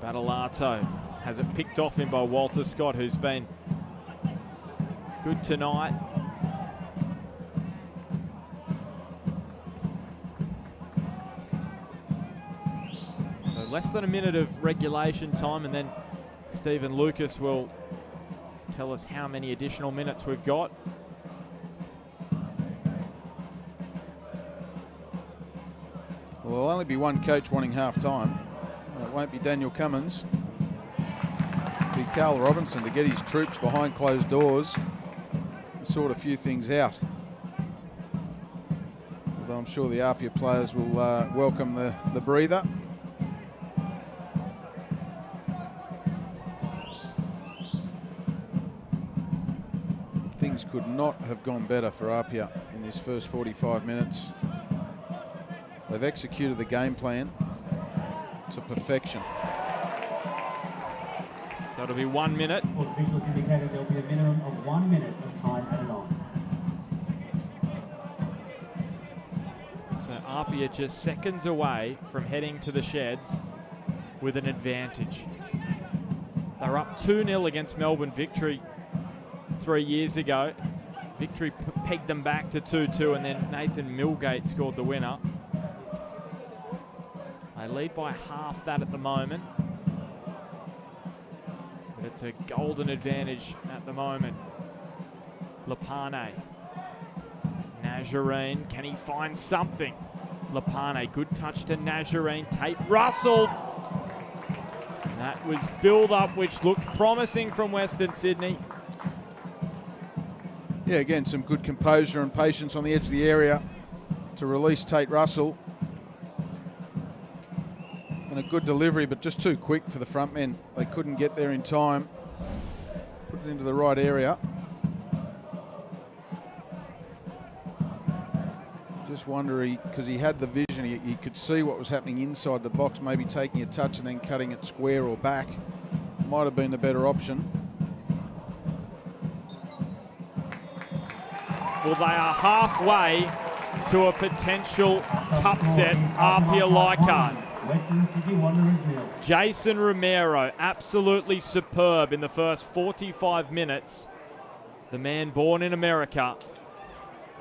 Badalato has it picked off him by Walter Scott, who's been good tonight. So less than a minute of regulation time, and then Stephen Lucas will tell us how many additional minutes we've got. Well, there'll only be one coach wanting half-time. It won't be Daniel Cummins. It'll be Carl Robinson to get his troops behind closed doors and sort a few things out. Although I'm sure the APIA players will welcome the breather. Things could not have gone better for APIA in this first 45 minutes. They've executed the game plan to perfection. So it'll be 1 minute. Officials indicated there'll be a minimum of 1 minute of time added on. So APIA just seconds away from heading to the sheds with an advantage. They're up 2-0 against Melbourne Victory 3 years ago. Victory pegged them back to 2-2, and then Nathan Milgate scored the winner. They lead by half that at the moment. But it's a golden advantage at the moment. Lapane. Nazarene, can he find something? Lapane, good touch to Nazarene. Tate Russell. And that was build-up, which looked promising from Western Sydney. Yeah, again, some good composure and patience on the edge of the area to release Tate Russell. And a good delivery, but just too quick for the front men. They couldn't get there in time. Put it into the right area. Just wonder, because he had the vision, he could see what was happening inside the box, maybe taking a touch and then cutting it square or back. Might have been the better option. Well, they are halfway to a potential cup set, APIA Leichardt. Western Sydney Wanderers 0. Jason Romero, absolutely superb in the first 45 minutes. The man born in America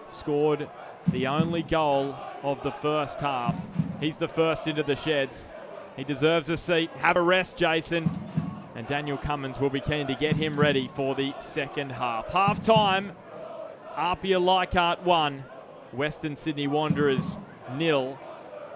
scored the only goal of the first half. He's the first into the sheds. He deserves a seat. Have a rest, Jason. And Daniel Cummins will be keen to get him ready for the second half. Half-time, APIA Leichardt 1, Western Sydney Wanderers 0.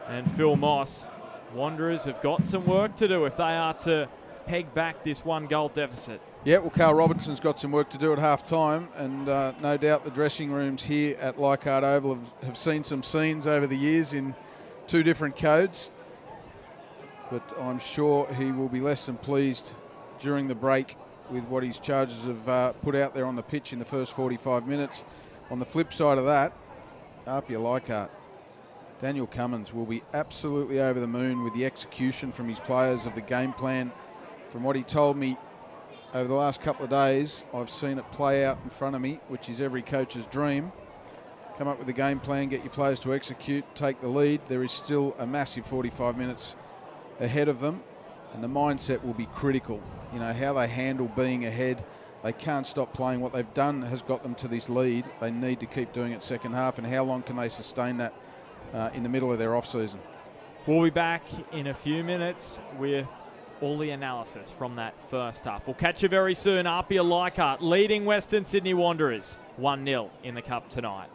And Phil Moss, Wanderers have got some work to do if they are to peg back this 1-goal deficit. Yeah, well, Carl Robinson's got some work to do at half-time, and no doubt the dressing rooms here at Leichardt Oval have seen some scenes over the years in 2 different codes. But I'm sure he will be less than pleased during the break with what his charges have put out there on the pitch in the first 45 minutes. On the flip side of that, APIA Leichardt, Daniel Cummins will be absolutely over the moon with the execution from his players of the game plan. From what he told me over the last couple of days, I've seen it play out in front of me, which is every coach's dream. Come up with a game plan, get your players to execute, take the lead. There is still a massive 45 minutes ahead of them, and the mindset will be critical. You know, how they handle being ahead. They can't stop playing. What they've done has got them to this lead. They need to keep doing it second half, and how long can they sustain that in the middle of their off-season? We'll be back in a few minutes with all the analysis from that first half. We'll catch you very soon. APIA Leichardt leading Western Sydney Wanderers 1-0 in the Cup tonight.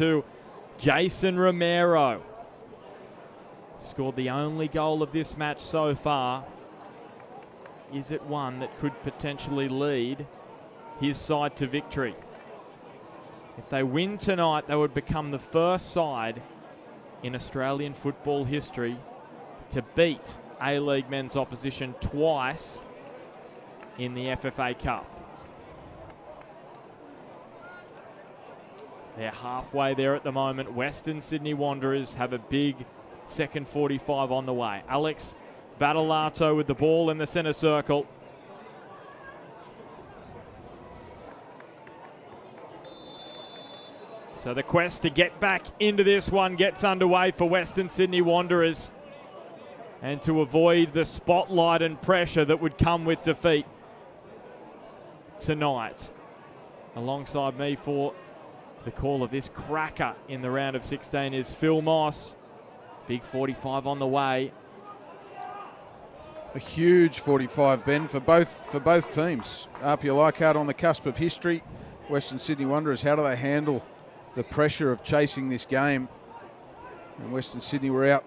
to Jason Romero. Scored the only goal of this match so far. Is it one that could potentially lead his side to victory? If they win tonight, they would become the first side in Australian football history to beat A-League men's opposition twice in the FFA Cup. They're halfway there at the moment. Western Sydney Wanderers have a big second 45 on the way. Alex Battolato with the ball in the centre circle. So the quest to get back into this one gets underway for Western Sydney Wanderers, and to avoid the spotlight and pressure that would come with defeat tonight. Alongside me for the call of this cracker in the round of 16 is Phil Moss. Big 45 on the way. A huge 45, Ben, for both teams. APIA Leichardt on the cusp of history. Western Sydney Wanderers, how do they handle the pressure of chasing this game? And Western Sydney were out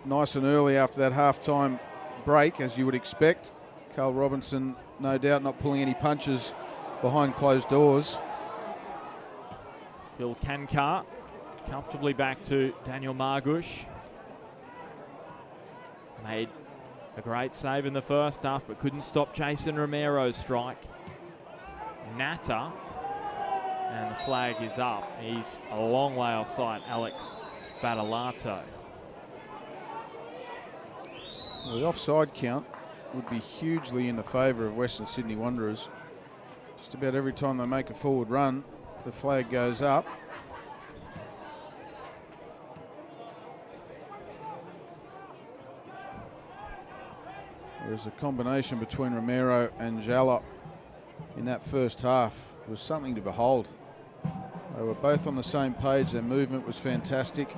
nice and early after that half-time break, as you would expect. Carl Robinson, no doubt, not pulling any punches behind closed doors. Phil Kankar comfortably back to Daniel Margush. Made a great save in the first half, but couldn't stop Jason Romero's strike. Natta, and the flag is up. He's a long way offside, Alex Battolato. Well, the offside count would be hugely in the favour of Western Sydney Wanderers. Just about every time they make a forward run, the flag goes up. Whereas the combination between Romero and Jalla in that first half was something to behold. They were both on the same page. Their movement was fantastic.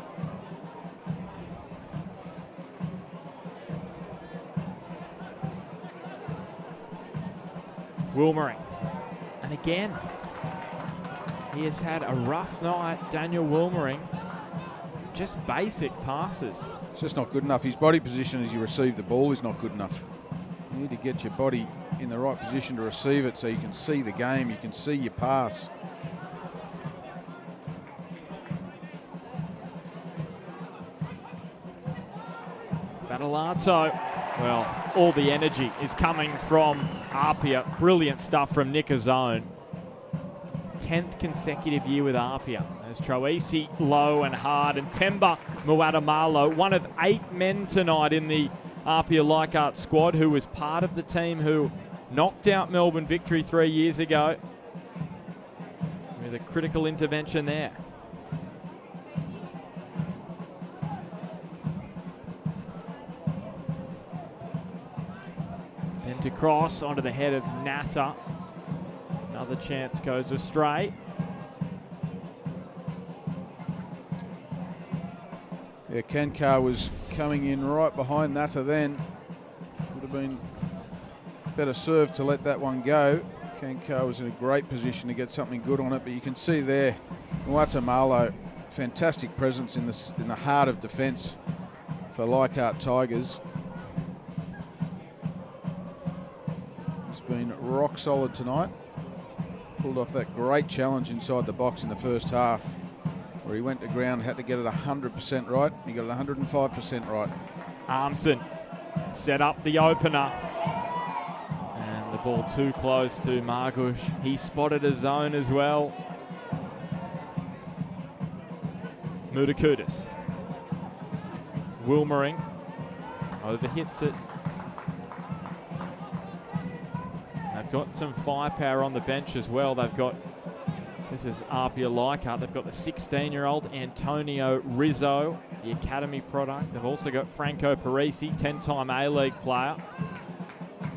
Wilmering. And again, he has had a rough night, Daniel Wilmering. Just basic passes. It's just not good enough. His body position as you receive the ball is not good enough. You need to get your body in the right position to receive it so you can see the game, you can see your pass. Battolato, well, all the energy is coming from APIA. Brilliant stuff from Nick Azone. 10th consecutive year with APIA. There's Troisi, Lowe and Hard, and Temba Muadamalo, one of 8 men tonight in the APIA Leichardt squad, who was part of the team who knocked out Melbourne Victory 3 years ago with a critical intervention there. Then to cross onto the head of Natta. Another chance goes astray. Yeah, Kankar was coming in right behind Natta then. Would have been better served to let that one go. Kankar was in a great position to get something good on it, but you can see there, Muatamalo, fantastic presence in the heart of defence for Leichardt Tigers. He's been rock solid tonight. Pulled off that great challenge inside the box in the first half, where he went to ground, had to get it 100% right. He got it 105% right. Armson set up the opener. And the ball too close to Margush. He spotted a zone as well. Mudakudis. Wilmering overhits it. They've got some firepower on the bench as well. They've got, this is APIA Leichardt, they've got the 16-year-old Antonio Rizzo, the academy product. They've also got Franco Parisi, 10-time A-League player.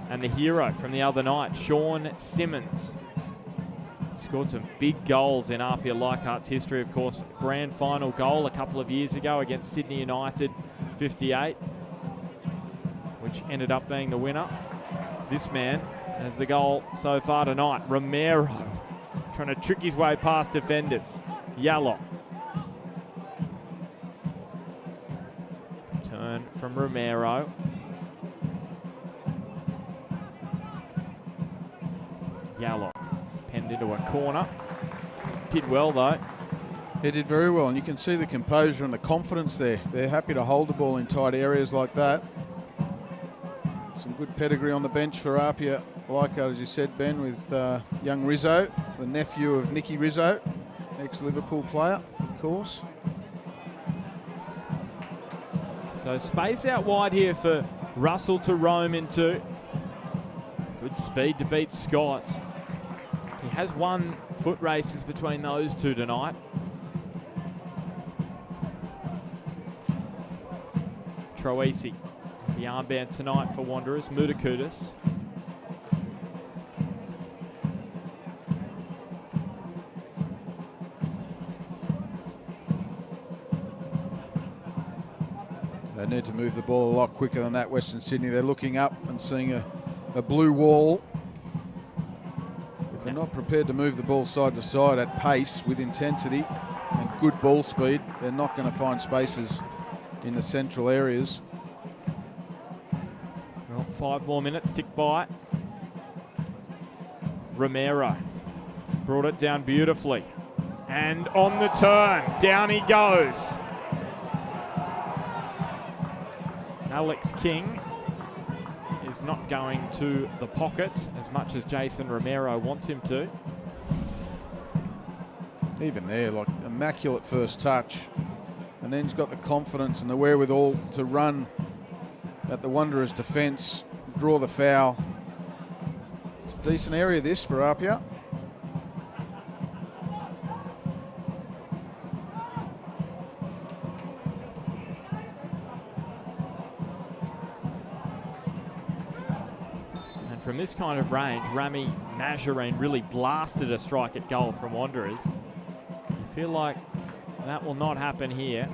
And the hero from the other night, Sean Simmons. Scored some big goals in APIA Leichardt's history, of course. Grand final goal a couple of years ago against Sydney United, 58, which ended up being the winner. This man has the goal so far tonight. Romero trying to trick his way past defenders. Yallo. from Romero. Yellow penned into a corner. Did well though. He did very well, and you can see the composure and the confidence there. They're happy to hold the ball in tight areas like that. Some good pedigree on the bench for APIA Leichardt, as you said, Ben, with young Rizzo, the nephew of Nicky Rizzo, ex-Liverpool player, of course. So space out wide here for Russell to roam into. Good speed to beat Scott. He has won foot races between those two tonight. Troisi, the armband tonight for Wanderers. Mutakutis. They need to move the ball a lot quicker than that, Western Sydney. They're looking up and seeing a blue wall. If they're not prepared to move the ball side to side at pace with intensity and good ball speed, they're not going to find spaces in the central areas. Well, 5 more minutes tick by. Romero brought it down beautifully. And on the turn, down he goes. Alex King is not going to the pocket as much as Jason Romero wants him to. Even there, like immaculate first touch. And then he's got the confidence and the wherewithal to run at the Wanderers' defence, draw the foul. It's a decent area this for APIA. And from this kind of range, Rami Nazarene really blasted a strike at goal from Wanderers. You feel like that will not happen here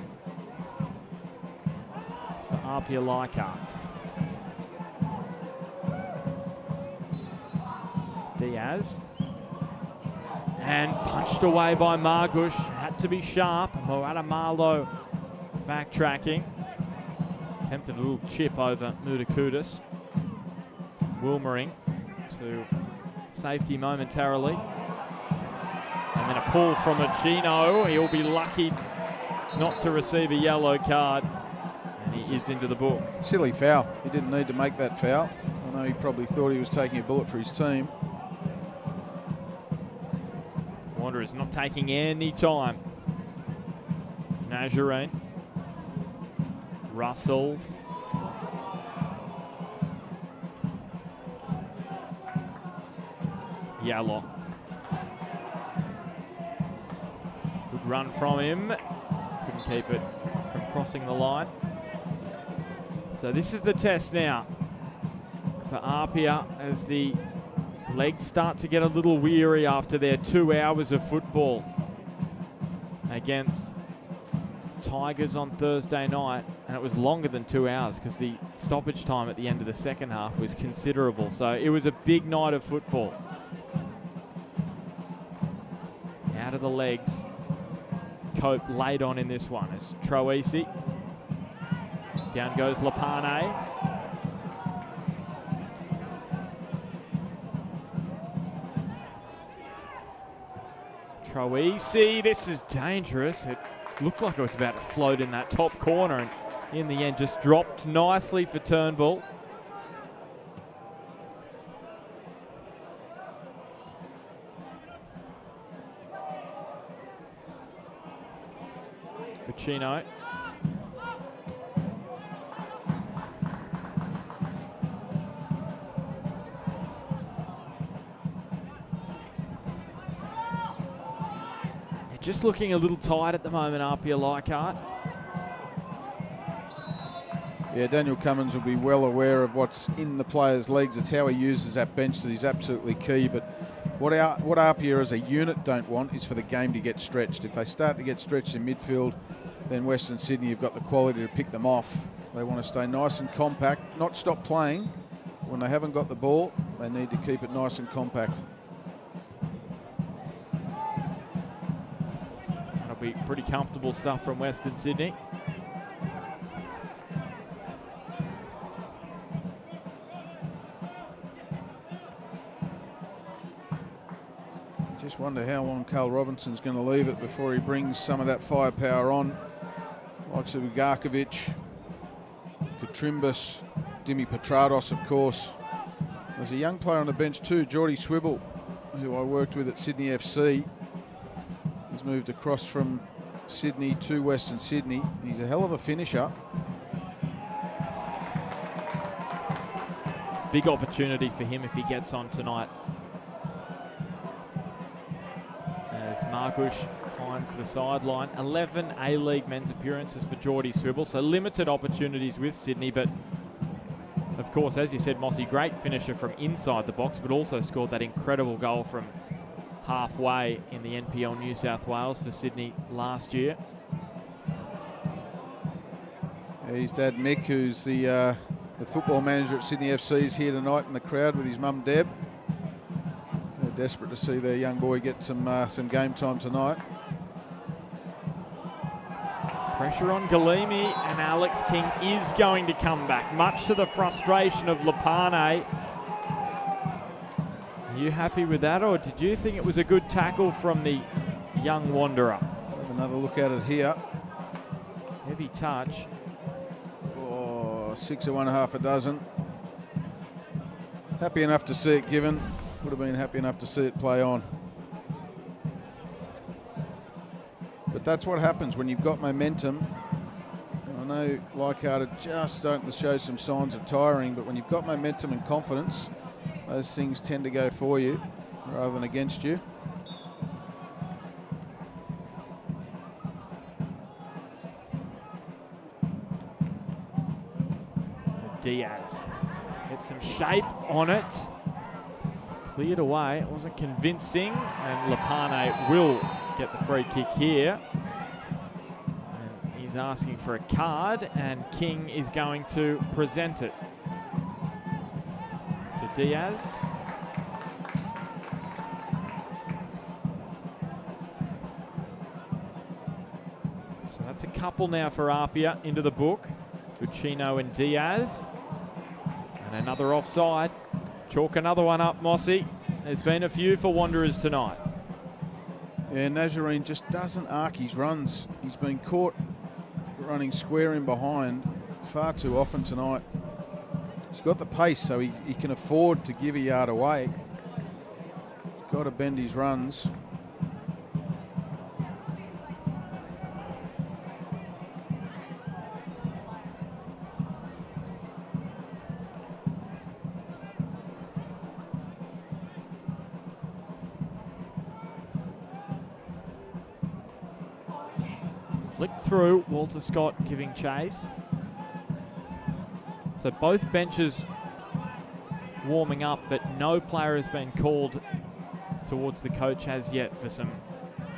for APIA Leichardt. Diaz. And punched away by Margush. Had to be sharp. Moata Marlow backtracking. Attempted a little chip over Mutakutis. Wilmering to safety momentarily. And then a pull from Achino. He'll be lucky not to receive a yellow card. And he is into the book. Silly foul. He didn't need to make that foul. I know he probably thought he was taking a bullet for his team. Wanderers not taking any time. Nazarene. Russell. Yellow. Good run from him. Couldn't keep it from crossing the line. So this is the test now for APIA as the legs start to get a little weary after their 2 hours of football against Tigers on Thursday night. And it was longer than 2 hours because the stoppage time at the end of the second half was considerable. So it was a big night of football. Out of the legs. Cope laid on in this one as Troisi. Down goes Lapane. Troisi, this is dangerous. It looked like it was about to float in that top corner and in the end just dropped nicely for Turnbull. Pacino. They're just looking a little tight at the moment, APIA Leichardt. Yeah, Daniel Cummins will be well aware of what's in the player's legs. It's how he uses that bench that is absolutely key. But what APIA as a unit don't want is for the game to get stretched. If they start to get stretched in midfield, then Western Sydney have got the quality to pick them off. They want to stay nice and compact, not stop playing. When they haven't got the ball, they need to keep it nice and compact. That'll be pretty comfortable stuff from Western Sydney. Just wonder how long Carl Robinson's going to leave it before he brings some of that firepower on. Likes of Ugarkovic, Katrimbas, Dimi Petrados, of course. There's a young player on the bench too, Geordie Swibble, who I worked with at Sydney FC. He's moved across from Sydney to Western Sydney. He's a hell of a finisher. Big opportunity for him if he gets on tonight. As Margush finds the sideline. 11 A-League men's appearances for Geordie Swibble, so limited opportunities with Sydney, but of course, as you said, Mossy, great finisher from inside the box, but also scored that incredible goal from halfway in the NPL New South Wales for Sydney last year. His dad Mick, who's the football manager at Sydney FC, is here tonight in the crowd with his mum Deb. They're desperate to see their young boy get some game time tonight. Pressure on Galimi, and Alex King is going to come back, much to the frustration of Lapane. Are you happy with that, or did you think it was a good tackle from the young Wanderer? Have another look at it here. Heavy touch. 6 of 1, half a dozen. Happy enough to see it given. Would have been happy enough to see it play on. But that's what happens when you've got momentum. And I know Leichardt are just starting to show some signs of tiring, but when you've got momentum and confidence, those things tend to go for you rather than against you. Diaz gets some shape on it. Cleared away. It wasn't convincing, and Lapane will get the free kick here. And he's asking for a card, and King is going to present it to Diaz. So that's a couple now for APIA into the book. Uccino and Diaz. And another offside. Chalk another one up, Mossy. There's been a few for Wanderers tonight. Yeah, Nazarene just doesn't arc his runs. He's been caught running square in behind far too often tonight. He's got the pace, so he can afford to give a yard away. He's got to bend his runs. Flicked through, Walter Scott giving chase. So both benches warming up, but no player has been called towards the coach as yet for some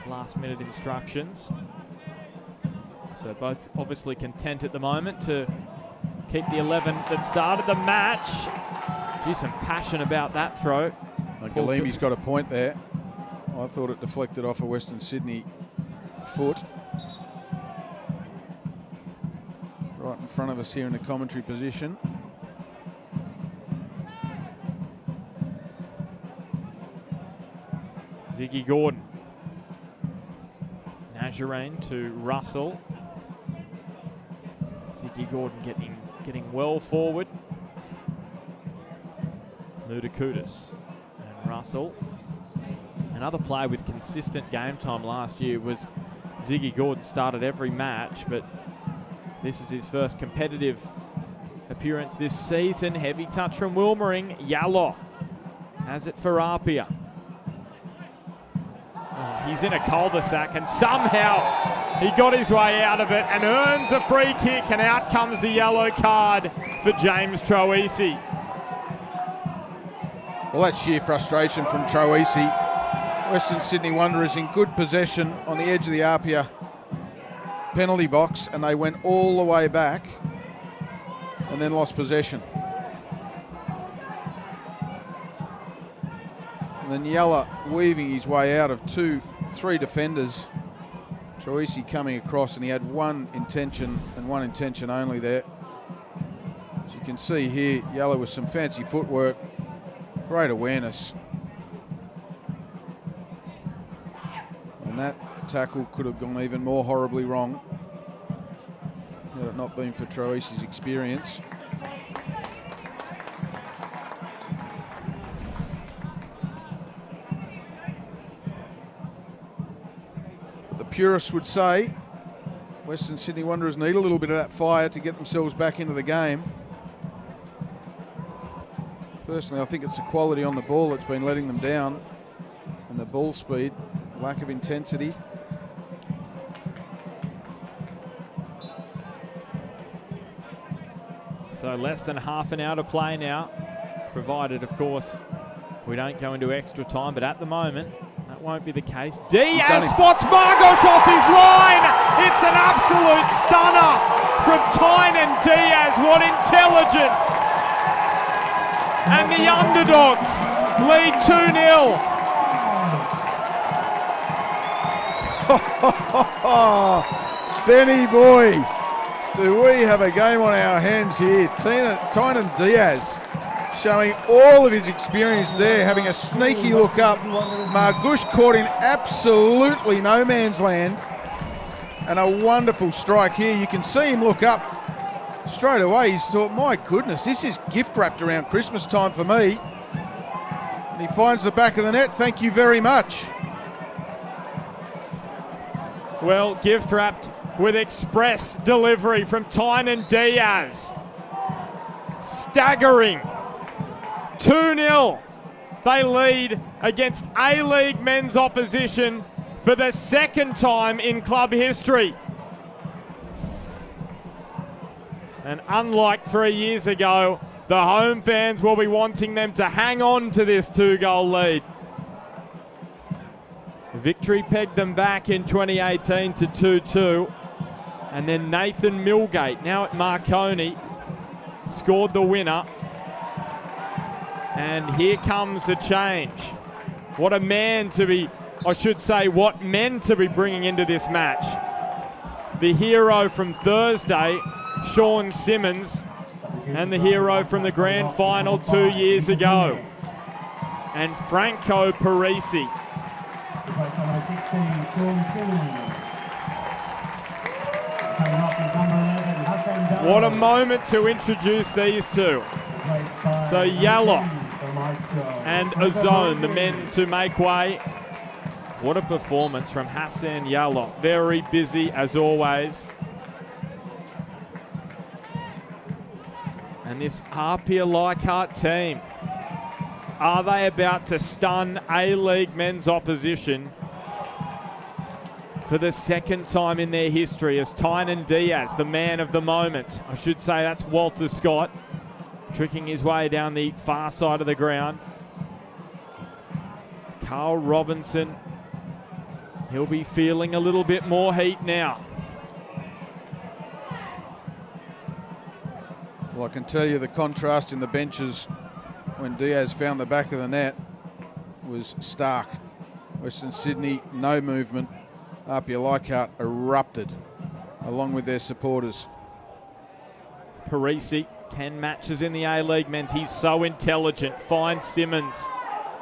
last minute instructions. So both obviously content at the moment to keep the 11 that started the match. Gee, some passion about that throw. Galimi's got a point there. I thought it deflected off a Western Sydney foot. Right in front of us here in the commentary position. Ziggy Gordon. Nazarene to Russell. Ziggy Gordon getting well forward. Mutakutis and Russell. Another player with consistent game time last year was Ziggy Gordon. Started every match, but this is his first competitive appearance this season. Heavy touch from Wilmering. Yallo has it for APIA. Oh, he's in a cul-de-sac, and somehow he got his way out of it and earns a free kick, and out comes the yellow card for James Troisi. Well, that's sheer frustration from Troisi. Western Sydney Wanderers in good possession on the edge of the APIA penalty box, and they went all the way back and then lost possession. And then Yella weaving his way out of three defenders. Troisi coming across, and he had one intention and one intention only there. As you can see here, Yella with some fancy footwork, great awareness. that tackle could have gone even more horribly wrong had it not been for Troisi's experience. The purists would say Western Sydney Wanderers need a little bit of that fire to get themselves back into the game. Personally, I think it's the quality on the ball that's been letting them down, and the ball speed, lack of intensity. So less than half an hour to play now, provided, of course, we don't go into extra time, but at the moment, that won't be the case. Diaz spots Margosh off his line. It's an absolute stunner from Tynan Diaz. What intelligence. And the underdogs lead 2-0. Benny boy, do we have a game on our hands here. Tynan Diaz showing all of his experience there, having a sneaky look up. Margush caught in absolutely no man's land, and a wonderful strike here. You can see him look up straight away. He's thought, my goodness, this is gift wrapped around Christmas time for me. And he finds the back of the net. Thank you very much. Well, gift wrapped with express delivery from Tynan Diaz. Staggering. 2-0. They lead against A-League men's opposition for the second time in club history. And unlike 3 years ago, the home fans will be wanting them to hang on to this 2-goal lead. Victory pegged them back in 2018 to 2-2. And then Nathan Milgate, now at Marconi, scored the winner. And here comes the change. What a man to be, I should say, what men to be bringing into this match. The hero from Thursday, Sean Simmons, and the hero from the grand final 2 years ago. And Franco Parisi. What a moment to introduce these two. So Yallop and Ozone, the men to make way. What a performance from Hassan Yallop. Very busy as always. And this APIA Leichardt team, are they about to stun A-League men's opposition for the second time in their history as Tynan Diaz, the man of the moment? I should say that's Walter Scott, tricking his way down the far side of the ground. Carl Robinson, he'll be feeling a little bit more heat now. Well, I can tell you the contrast in the benches when Diaz found the back of the net was stark. Western Sydney, no movement. APIA Leichardt erupted along with their supporters. Parisi, 10 matches in the A-League men's. He's so intelligent. Finds Simmons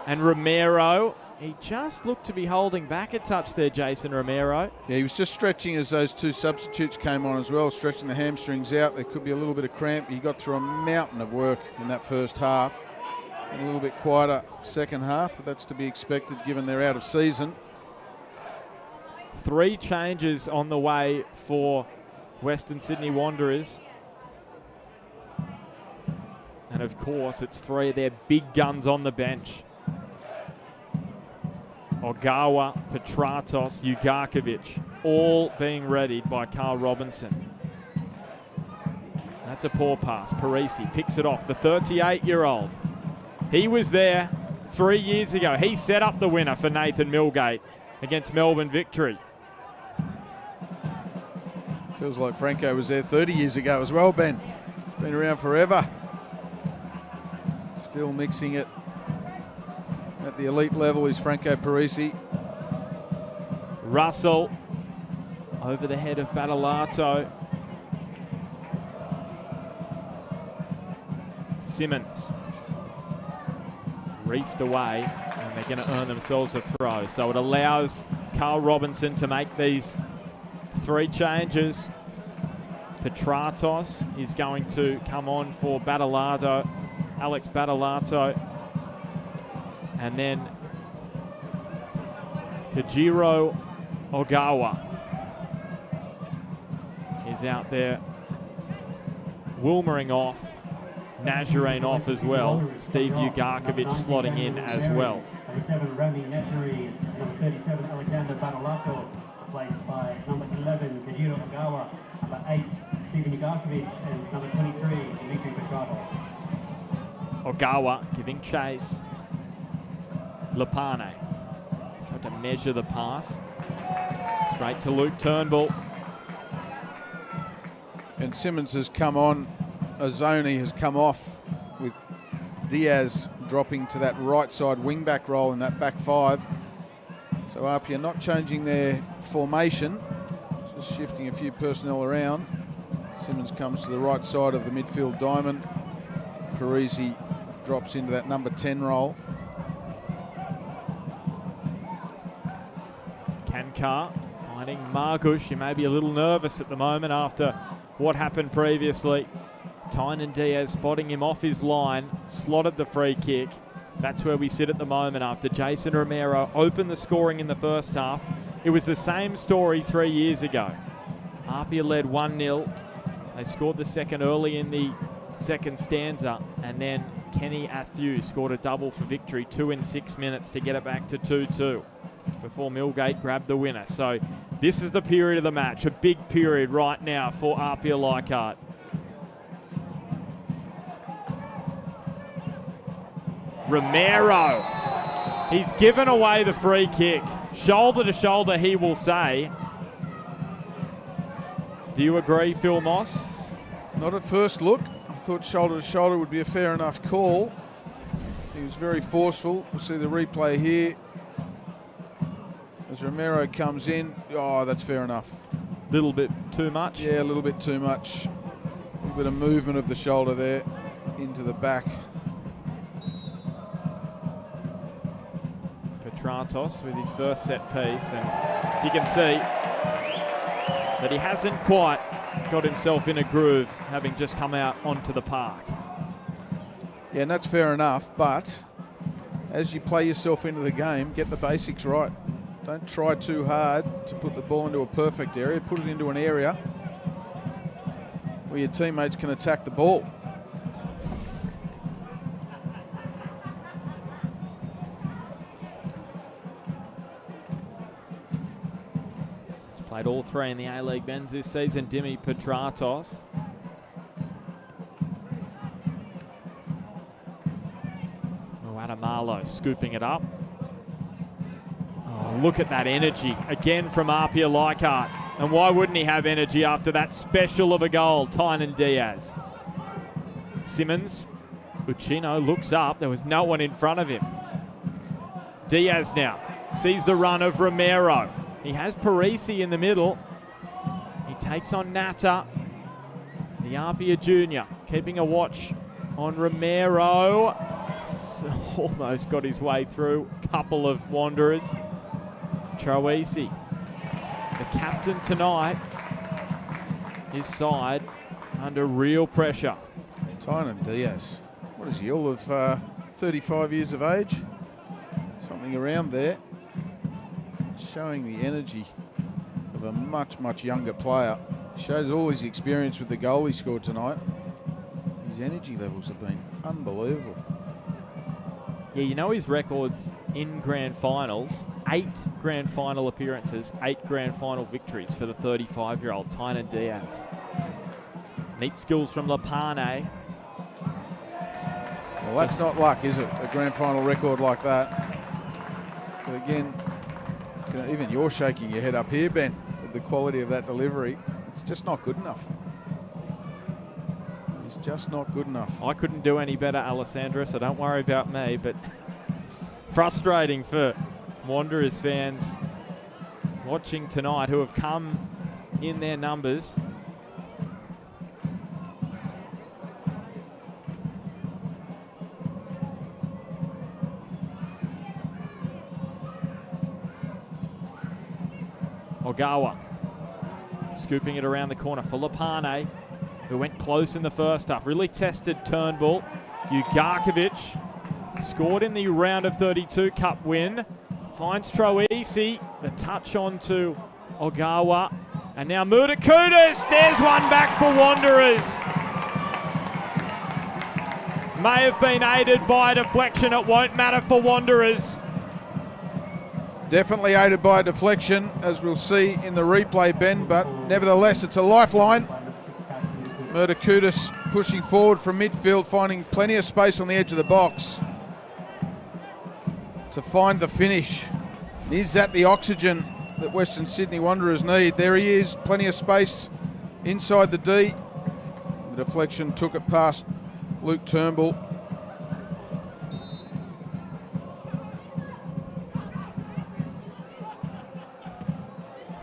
and Romero. He just looked to be holding back a touch there, Jason Romero. Yeah, he was just stretching as those two substitutes came on as well, stretching the hamstrings out. There could be a little bit of cramp. He got through a mountain of work in that first half. And a little bit quieter second half, but that's to be expected given they're out of season. 3 changes on the way for Western Sydney Wanderers. And of course, it's 3 of their big guns on the bench. Ogawa, Petratos, Ugarkovic, all being readied by Carl Robinson. That's a poor pass. Parisi picks it off. The 38-year-old. He was there 3 years ago. He set up the winner for Nathan Milgate against Melbourne Victory. Feels like Franco was there 30 years ago as well, Ben. Been around forever. Still mixing it at the elite level is Franco Parisi. Russell over the head of Battalato. Simmons reefed away, and they're going to earn themselves a throw. So it allows Carl Robinson to make these 3 changes. Petratos is going to come on for Alex Battalato. And then Kajiro Ogawa is out there. Wilmering off. Nazarene off as well. Steve Ugarkovic slotting in as well. Number 7, Remy Neturi. Number 37, Alexander Badalato. Replaced by number 11, Kajiro Ogawa. Number 8, Stephen Ugarkovic. And number 23, Dimitri Petratos. Ogawa giving chase. Lapane tried to measure the pass. Straight to Luke Turnbull. And Simmons has come on. Ozoni has come off, with Diaz dropping to that right side wing-back role in that back 5. So APIA not changing their formation, just shifting a few personnel around. Simmons comes to the right side of the midfield diamond. Parisi drops into that number 10 role. Kankar finding Margush. He may be a little nervous at the moment after what happened previously. Tynan Diaz spotting him off his line, slotted the free kick. That's where we sit at the moment after Jason Romero opened the scoring in the first half. It was the same story 3 years ago. APIA led 1-0. They scored the second early in the second stanza, and then Kenny Athieu scored a double for victory, 2 in 6 minutes to get it back to 2-2 before Millgate grabbed the winner. So this is the period of the match, a big period right now for APIA Leichardt. Romero, he's given away the free kick. Shoulder to shoulder, he will say. Do you agree, Phil Moss? Not at first look. I thought shoulder to shoulder would be a fair enough call. He was very forceful. We'll see the replay here. As Romero comes in, oh, that's fair enough. Little bit too much? Yeah, a little bit too much. A little bit of movement of the shoulder there into the back. Petratos with his first set piece, and you can see that he hasn't quite got himself in a groove, having just come out onto the park. Yeah, and that's fair enough, but as you play yourself into the game, get the basics right. Don't try too hard to put the ball into a perfect area. Put it into an area where your teammates can attack the ball. Played all 3 in the A-League men's this season, Dimi Petratos. Adamalo scooping it up. Oh, look at that energy again from APIA Leichardt. And why wouldn't he have energy after that special of a goal, Tynan Diaz? Simmons, Uchino looks up. There was no one in front of him. Diaz now sees the run of Romero. He has Parisi in the middle. He takes on Natta, the APIA junior, keeping a watch on Romero. Almost got his way through. Couple of wanderers. Troisi, the captain tonight, his side under real pressure. Tynan Diaz, what is he, all of 35 years of age? Something around there. Showing the energy of a much, much younger player. Shows all his experience with the goal he scored tonight. His energy levels have been unbelievable. Yeah, you know his records in grand finals. 8 grand final appearances, 8 grand final victories for the 35-year-old Tynan Diaz. Neat skills from Lapane. Well, that's not luck, is it? A grand final record like that. But again, even you're shaking your head up here, Ben, with the quality of that delivery. It's just not good enough. It's just not good enough. I couldn't do any better, Alessandra, so don't worry about me, but frustrating for Wanderers fans watching tonight who have come in their numbers. Ogawa scooping it around the corner for Lopane, who went close in the first half. Really tested Turnbull. Ugarkovic scored in the round of 32 cup win. Finds Troisi. The touch on to Ogawa. And now Mutakutas. There's one back for Wanderers. May have been aided by a deflection. It won't matter for Wanderers. Definitely aided by a deflection, as we'll see in the replay, Ben, but nevertheless, it's a lifeline. Mutakutas pushing forward from midfield, finding plenty of space on the edge of the box to find the finish. Is that the oxygen that Western Sydney Wanderers need? There he is, plenty of space inside the D. The deflection took it past Luke Turnbull.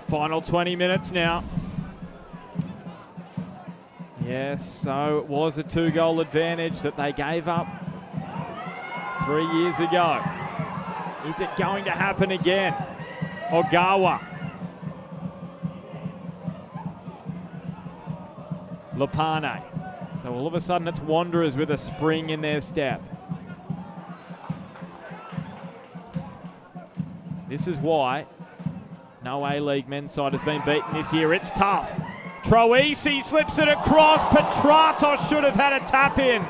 Final 20 minutes now. Yes, so it was a 2-goal advantage that they gave up 3 years ago. Is it going to happen again? Ogawa. Lopane. So all of a sudden it's Wanderers with a spring in their step. This is why no A-League men's side has been beaten this year. It's tough. Troisi slips it across. Petratos should have had a tap in.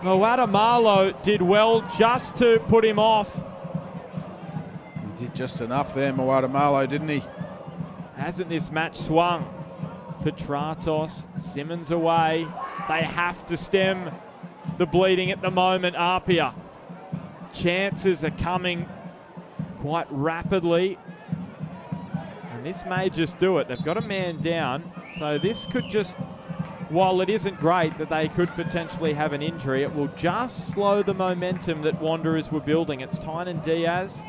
Moatamalo did well just to put him off. He did just enough there, Moatamalo, didn't he? Hasn't this match swung? Petratos, Simmons away. They have to stem the bleeding at the moment, APIA. Chances are coming quite rapidly. And this may just do it. They've got a man down. So this could just, while it isn't great that they could potentially have an injury, it will just slow the momentum that Wanderers were building. It's Tynan Diaz.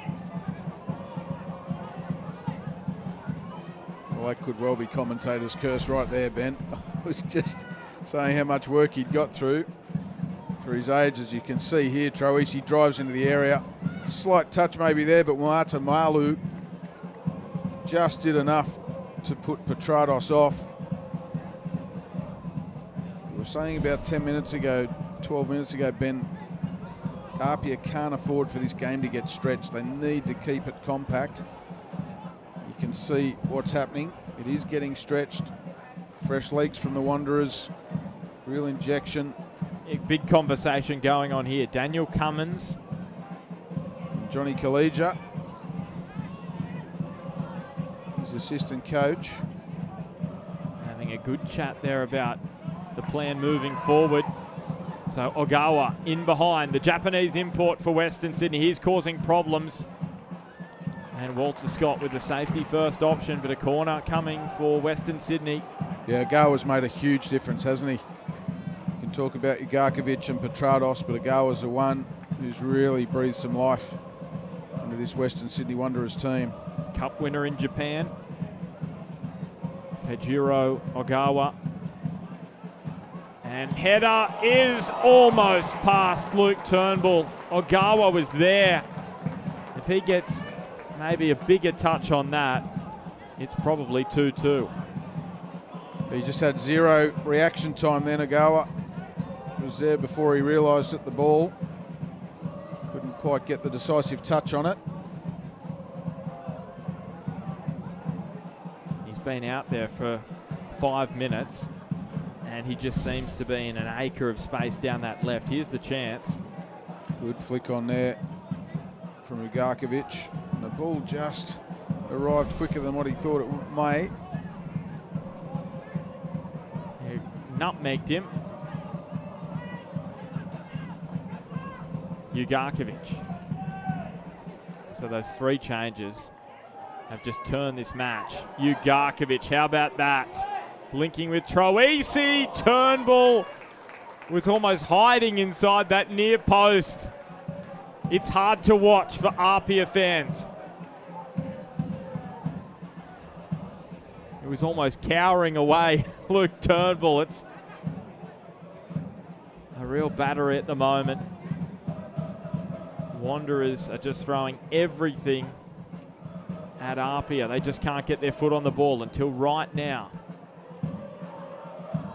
Well, that could well be commentator's curse right there, Ben. I was just saying how much work he'd got through for his age. As you can see here, Troisi drives into the area. Slight touch maybe there, but Moatamalo just did enough to put Petratos off. We were saying about 10 minutes ago, 12 minutes ago, Ben, APIA can't afford for this game to get stretched. They need to keep it compact. You can see what's happening. It is getting stretched. Fresh legs from the Wanderers. Real injection. A big conversation going on here. Daniel Cummins. And Johnny Collegia, his assistant coach. Having a good chat there about the plan moving forward. So Ogawa in behind, the Japanese import for Western Sydney. He's causing problems. And Walter Scott with the safety first option, but a corner coming for Western Sydney. Yeah, Ogawa's made a huge difference, hasn't he? You can talk about Ugarkovic and Petratos, but Ogawa's the one who's really breathed some life into this Western Sydney Wanderers team. Cup winner in Japan. Kajiro Ogawa. And header is almost past Luke Turnbull. Ogawa was there. If he gets maybe a bigger touch on that, it's probably 2-2. He just had zero reaction time then. Ogawa was there before he realised that the ball couldn't quite get the decisive touch on it. He's been out there for 5 minutes and he just seems to be in an acre of space down that left. Here's the chance. Good flick on there from Ugarkovic. And the ball just arrived quicker than what he thought it may. He nutmegged him. Ugarkovic. So those 3 changes have just turned this match. Ugarkovic, how about that? Linking with Troisi. Turnbull was almost hiding inside that near post. It's hard to watch for APIA fans. It was almost cowering away, Luke Turnbull. It's a real battery at the moment. Wanderers are just throwing everything at APIA. They just can't get their foot on the ball until right now.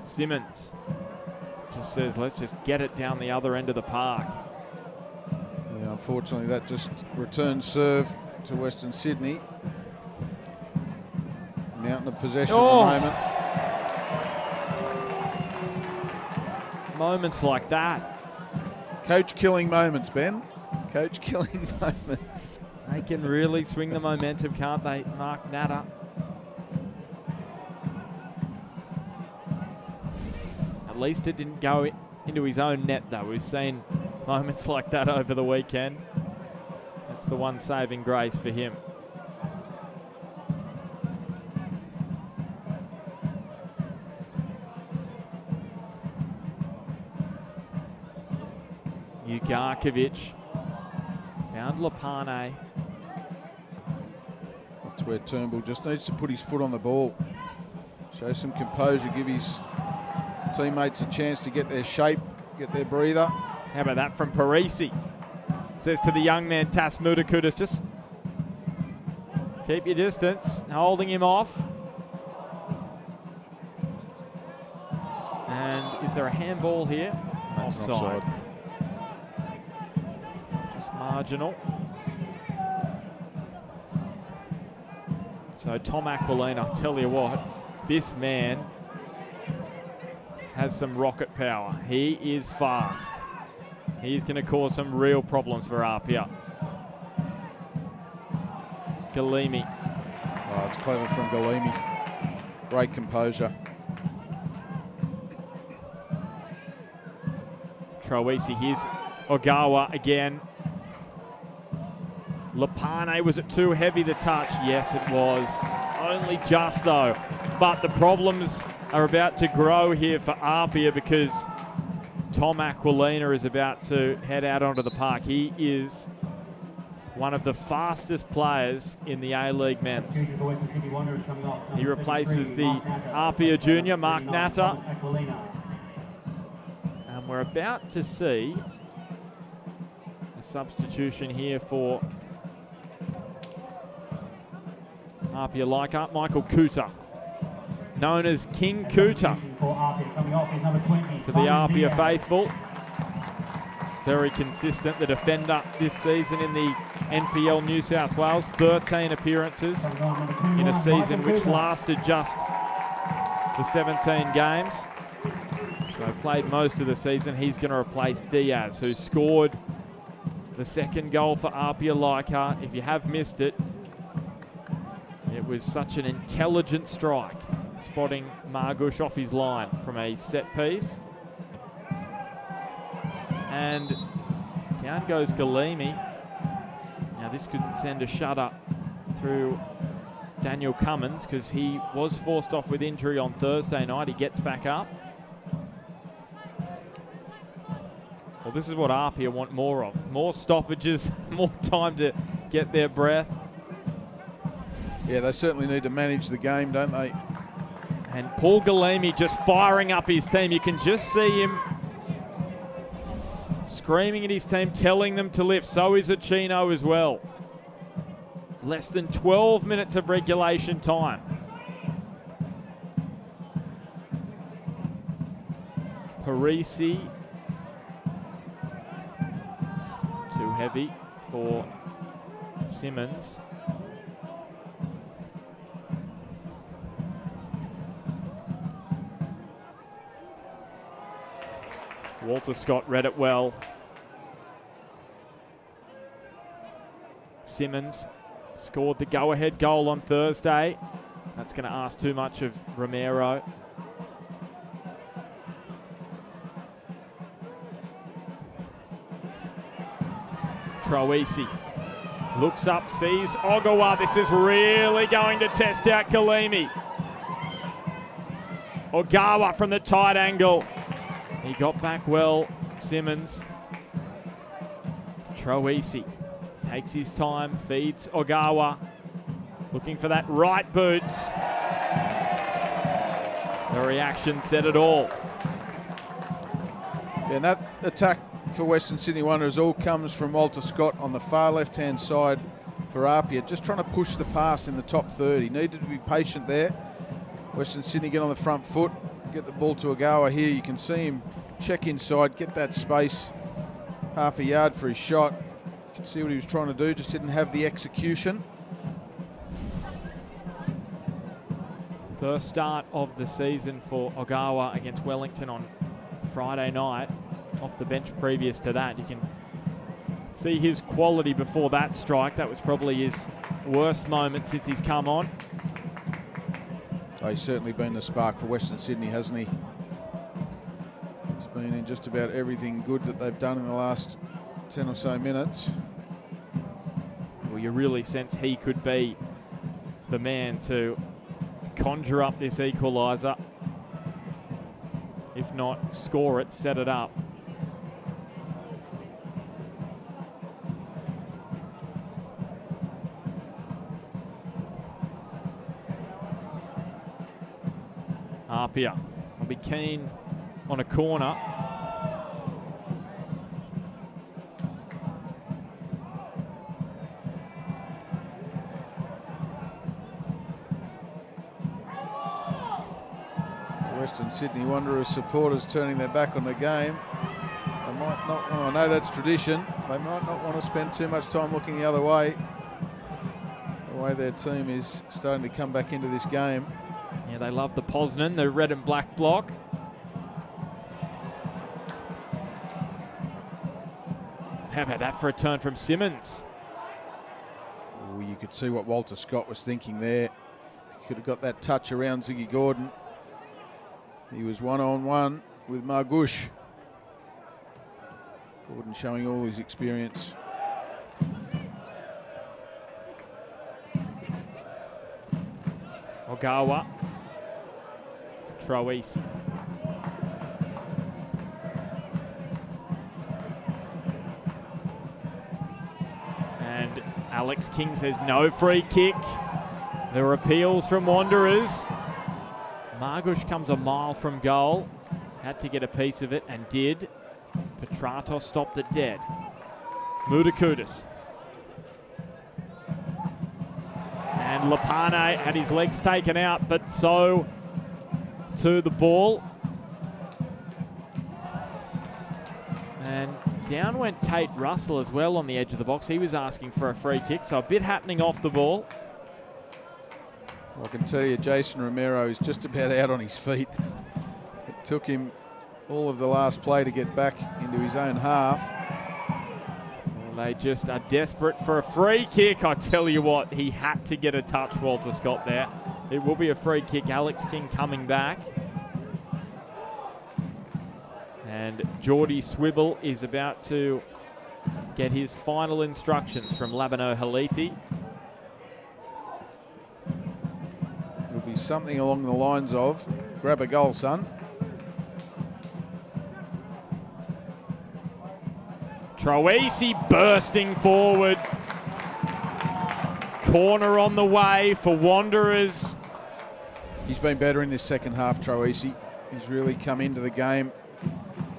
Simmons just says, let's just get it down the other end of the park. Yeah, unfortunately, that just returns serve to Western Sydney. Mountain of possession at the moment. Moments like that. Coach killing moments, Ben. Coach killing moments. They can really swing the momentum, can't they, Mark Natter? At least it didn't go into his own net, though. We've seen moments like that over the weekend. That's the one saving grace for him. Ugarkovic found Lapane. That's where Turnbull just needs to put his foot on the ball. Show some composure, give his teammates a chance to get their shape, get their breather. How about that from Parisi? Says to the young man, Tas Mutakutis, just keep your distance, holding him off. And is there a handball here? That's offside. Just marginal. So Tom Aquilina, I'll tell you what, this man has some rocket power. He is fast. He's going to cause some real problems for APIA. Galimi. Oh, it's clever from Galimi. Great composure. Troisi, here's Ogawa again. Lapane, was it too heavy the touch? Yes, it was. Only just though. But the problems are about to grow here for APIA because Tom Aquilina is about to head out onto the park. He is one of the fastest players in the A-League men's. He replaces the APIA junior, Mark Natter. And we're about to see a substitution here for APIA Leichardt, Michael Kuta, known as King Kuta to the APIA faithful. Very consistent, the defender this season in the NPL New South Wales, 13 appearances in a season which lasted just the 17 games. So played most of the season. He's going to replace Diaz, who scored the second goal for APIA Leichardt. If you have missed it, it was such an intelligent strike, spotting Margush off his line from a set piece. And down goes Galimi. Now this could send a shudder through Daniel Cummins because he was forced off with injury on Thursday night. He gets back up. Well, this is what APIA want more of. More stoppages, more time to get their breath. Yeah, they certainly need to manage the game, don't they? And Paul Galimi just firing up his team. You can just see him screaming at his team, telling them to lift. So is Achino as well. Less than 12 minutes of regulation time. Parisi. Too heavy for Simmons. Walter Scott read it well. Simmons scored the go-ahead goal on Thursday. That's going to ask too much of Romero. Troisi looks up, sees Ogawa. This is really going to test out Galimi. Ogawa from the tight angle. He got back well, Simmons. Troisi takes his time, feeds Ogawa. Looking for that right boot. The reaction said it all. Yeah, and that attack for Western Sydney Wanderers all comes from Walter Scott on the far left-hand side for APIA, just trying to push the pass in the top third. He needed to be patient there. Western Sydney get on the front foot, get the ball to Ogawa here. You can see him check inside, get that space, half a yard for his shot. You can see what he was trying to do, just didn't have the execution. First start of the season for Ogawa against Wellington on Friday night. Off the bench previous to that, you can see his quality before that strike. That was probably his worst moment since he's come on. Oh, he's certainly been the spark for Western Sydney, hasn't he? He's been in just about everything good that they've done in the last 10 or so minutes. Well, you really sense he could be the man to conjure up this equaliser. If not, score it, set it up. APIA will be keen on a corner. Western Sydney Wanderers supporters turning their back on the game. They might not want, I know that's tradition, they might not want to spend too much time looking the other way. The way their team is starting to come back into this game. Yeah, they love the Poznan, the red and black block. How about that for a turn from Simmons? Ooh, you could see what Walter Scott was thinking there. He could have got that touch around Ziggy Gordon. He was one-on-one with Margush. Gordon showing all his experience. Ogawa. Troisi. And Alex King says no free kick. There are appeals from Wanderers. Margush comes a mile from goal. Had to get a piece of it and did. Petratos stopped it dead. Mudakudis. And Lapane had his legs taken out, but so to the ball. And down went Tate Russell as well on the edge of the box. He was asking for a free kick, so a bit happening off the ball. I can tell you, Jason Romero is just about out on his feet. It took him all of the last play to get back into his own half. Well, they just are desperate for a free kick. I tell you what, he had to get a touch, Walter Scott, there. It will be a free kick. Alex King coming back. And Geordie Swibble is about to get his final instructions from Labano Haliti. Will be something along the lines of, grab a goal, son. Troisi bursting forward. Corner on the way for Wanderers. He's been better in this second half, Troisi. He's really come into the game,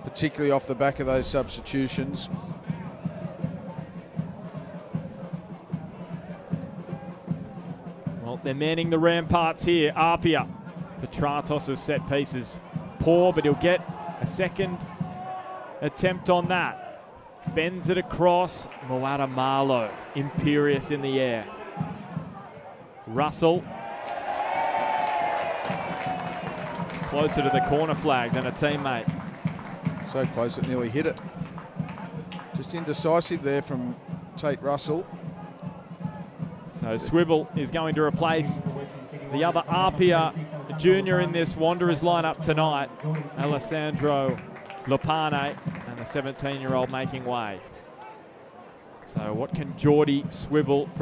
particularly off the back of those substitutions. Well, they're manning the ramparts here. Apia. Petratos' set pieces poor, but he'll get a second attempt on that. Bends it across. Moata Marlow, imperious in the air. Russell. Closer to the corner flag than a teammate. So close it nearly hit it. Just indecisive there from Tate Russell. So Swibble is going to replace the other Apia junior in this Wanderers lineup tonight, Alessandro Lapane, and the 17-year-old making way. So what can Geordie Swibble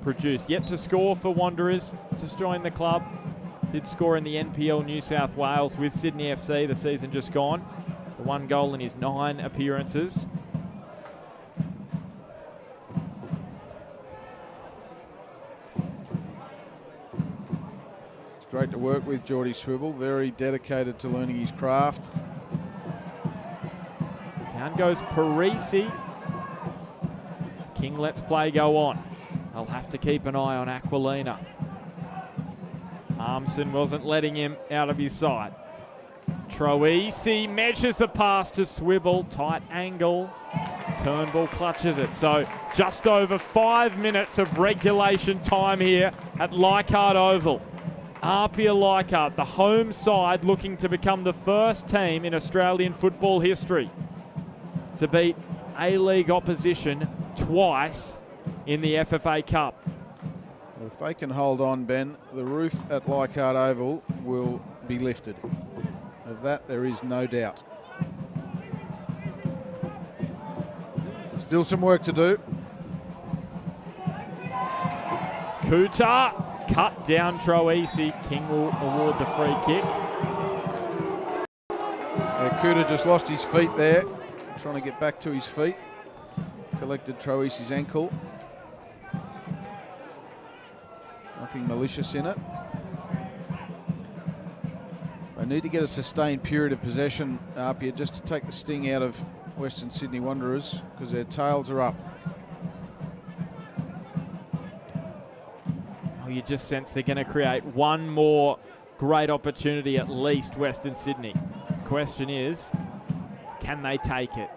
produce? Yet to score for Wanderers, just joined the club. Did score in the NPL New South Wales with Sydney FC the season just gone. The 1 goal in his 9 appearances. It's great to work with Geordie Swibble, very dedicated to learning his craft. Down goes Parisi. King lets play go on. They'll have to keep an eye on Aquilina. Armson wasn't letting him out of his sight. Troisi measures the pass to Swibble, tight angle. Turnbull clutches it. So just over 5 minutes of regulation time here at Leichardt Oval. APIA Leichardt, the home side, looking to become the first team in Australian football history to beat A-League opposition twice in the FFA Cup. Well, if they can hold on, Ben, the roof at Leichardt Oval will be lifted. Of that, there is no doubt. Still some work to do. Kuta cut down Troisi. King will award the free kick. Kuta just lost his feet there, trying to get back to his feet. Collected Troisi's ankle. Nothing malicious in it. They need to get a sustained period of possession, APIA, just to take the sting out of Western Sydney Wanderers, because their tails are up. Oh, you just sense they're going to create one more great opportunity at least, Western Sydney. Question is, can they take it?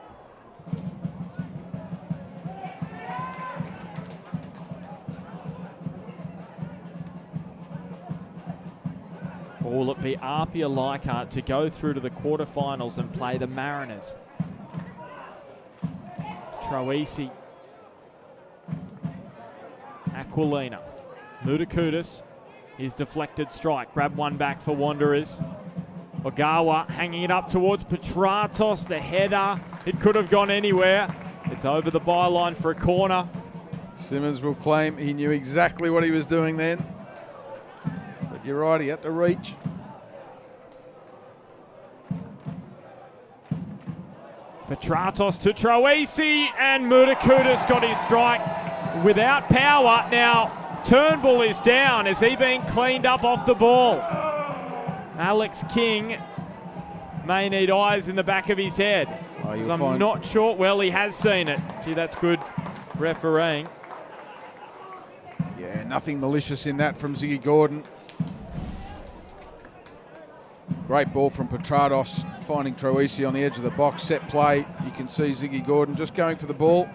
Or will it be APIA Leichardt to go through to the quarterfinals and play the Mariners? Troisi. Aquilina. Mutakutis. His deflected strike. Grab one back for Wanderers. Ogawa hanging it up towards Petratos. The header. It could have gone anywhere. It's over the byline for a corner. Simmons will claim he knew exactly what he was doing then. But you're right, he had to reach. Petratos to Troisi, and Mutakutis got his strike without power. Now Turnbull is down. Is he being cleaned up off the ball? Alex King may need eyes in the back of his head. I'm not sure. Well, he has seen it. Gee, that's good refereeing. Yeah, nothing malicious in that from Ziggy Gordon. Great ball from Petratos, finding Troisi on the edge of the box. Set play. You can see Ziggy Gordon just going for the ball.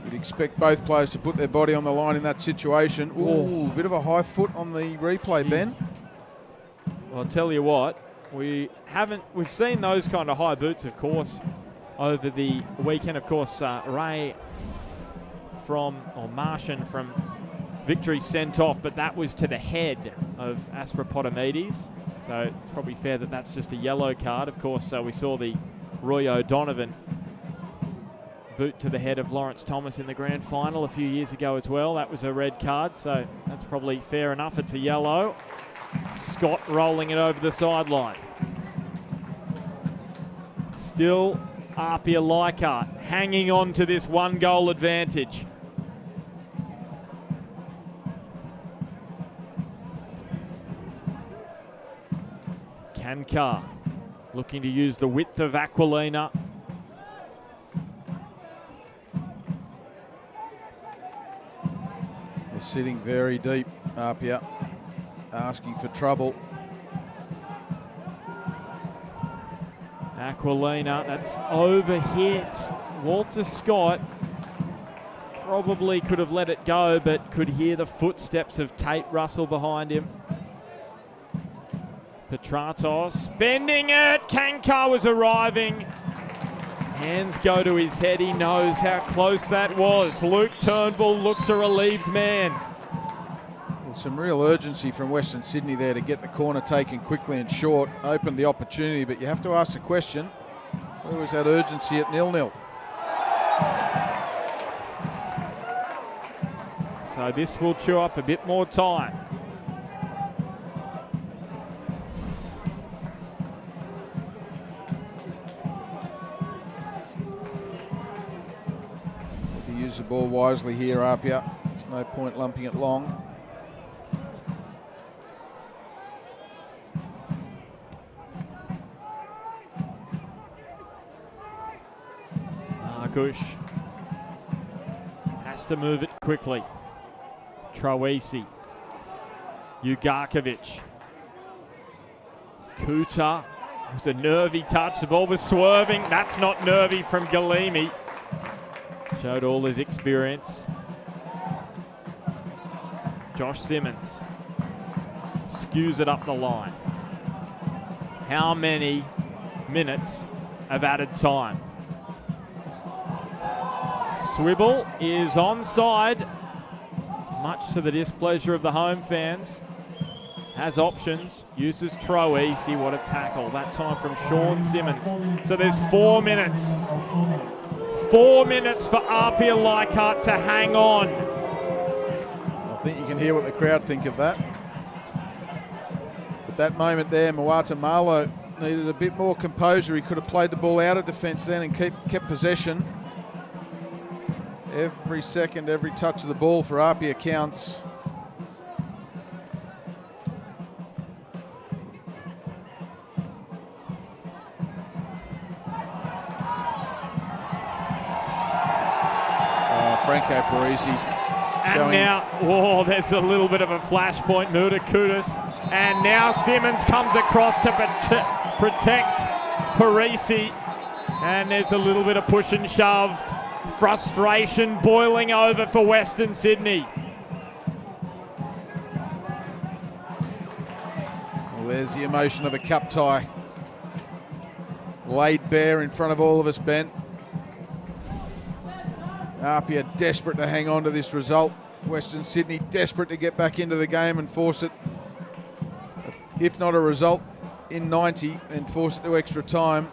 You'd expect both players to put their body on the line in that situation. Ooh, bit of a high foot on the replay, Ben. Well, I'll tell you what, we've seen those kind of high boots, of course, over the weekend. Of course, Martian from Victory sent off, but that was to the head of Aspropotomides. So it's probably fair that that's just a yellow card. Of course, we saw the Roy O'Donovan boot to the head of Lawrence Thomas in the grand final a few years ago as well. That was a red card, so that's probably fair enough. It's a yellow. Scott rolling it over the sideline. Still APIA Leichardt hanging on to this 1-goal advantage. Kankar looking to use the width of Aquilina. They're sitting very deep, APIA, asking for trouble. Aquilina, that's overhit. Walter Scott probably could have let it go, but could hear the footsteps of Tate Russell behind him. Petratos bending it. Kankar was arriving. Hands go to his head. He knows how close that was. Luke Turnbull looks a relieved man. Well, some real urgency from Western Sydney there to get the corner taken quickly and short. Opened the opportunity, but you have to ask the question, where was that urgency at 0-0? So this will chew up a bit more time. Use the ball wisely here, APIA. There's no point lumping it long. Argush has to move it quickly. Troisi. Ugarkovic. Kuta. It was a nervy touch. The ball was swerving. That's not nervy from Galimi. Showed all his experience. Josh Simmons skews it up the line. How many minutes of added time? Swibble is onside, much to the displeasure of the home fans. Has options, uses Troisi. What a tackle. That time from Sean Simmons. So there's 4 minutes. 4 minutes for APIA Leichardt to hang on. I think you can hear what the crowd think of that. At that moment there, Moata Malo needed a bit more composure. He could have played the ball out of defence then and kept possession. Every second, every touch of the ball for APIA counts. Franco Parisi. And now, there's a little bit of a flashpoint, Muda Kudus. And now Simmons comes across to protect Parisi. And there's a little bit of push and shove. Frustration boiling over for Western Sydney. Well, there's the emotion of a cup tie. Laid bare in front of all of us, Ben. APIA desperate to hang on to this result. Western Sydney desperate to get back into the game and force it, if not a result in 90, then force it to extra time.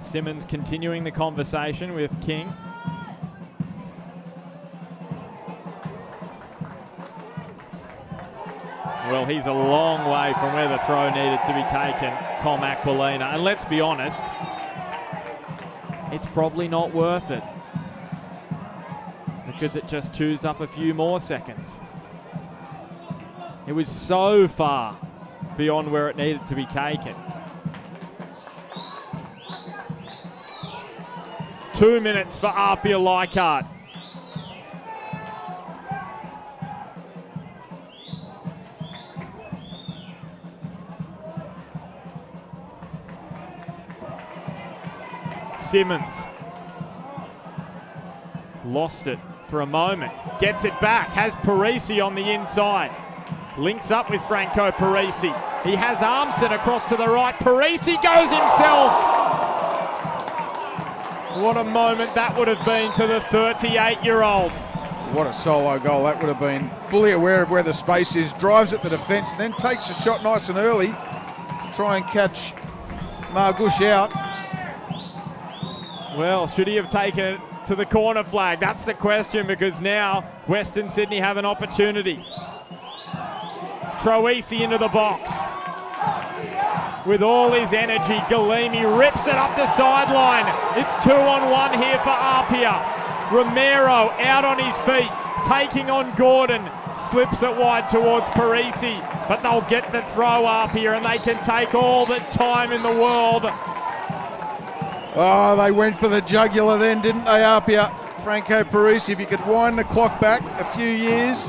Simmons continuing the conversation with King. Well, he's a long way from where the throw needed to be taken, Tom Aquilina. And let's be honest, it's probably not worth it because it just chews up a few more seconds. It was so far beyond where it needed to be taken. 2 minutes for APIA Leichardt. Simmons lost it for a moment, gets it back, has Parisi on the inside, links up with Franco Parisi. He has Armson across to the right. Parisi goes himself. What a moment that would have been for the 38-year-old. What a solo goal that would have been. Fully aware of where the space is, drives at the defence, and then takes a shot nice and early to try and catch Margush out. Well, should he have taken it to the corner flag? That's the question, because now Western Sydney have an opportunity. Troisi into the box. With all his energy, Galimi rips it up the sideline. It's 2-on-1 here for APIA. Romero out on his feet, taking on Gordon. Slips it wide towards Parisi, but they'll get the throw APIA, and they can take all the time in the world. Oh, they went for the jugular then, didn't they, APIA? Franco Parisi, if you could wind the clock back a few years,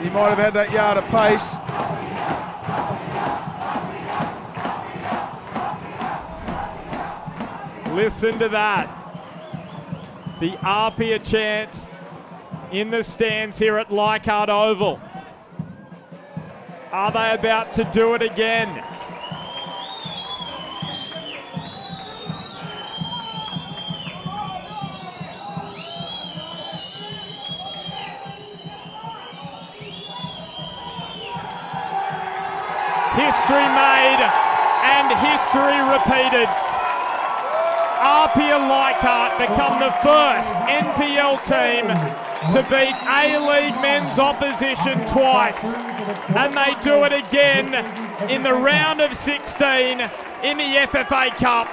he might have had that yard of pace. Listen to that. The APIA chant in the stands here at Leichardt Oval. Are they about to do it again? History made and history repeated. APIA Leichardt become the first NPL team to beat A-League men's opposition twice. And they do it again in the round of 16 in the FFA Cup.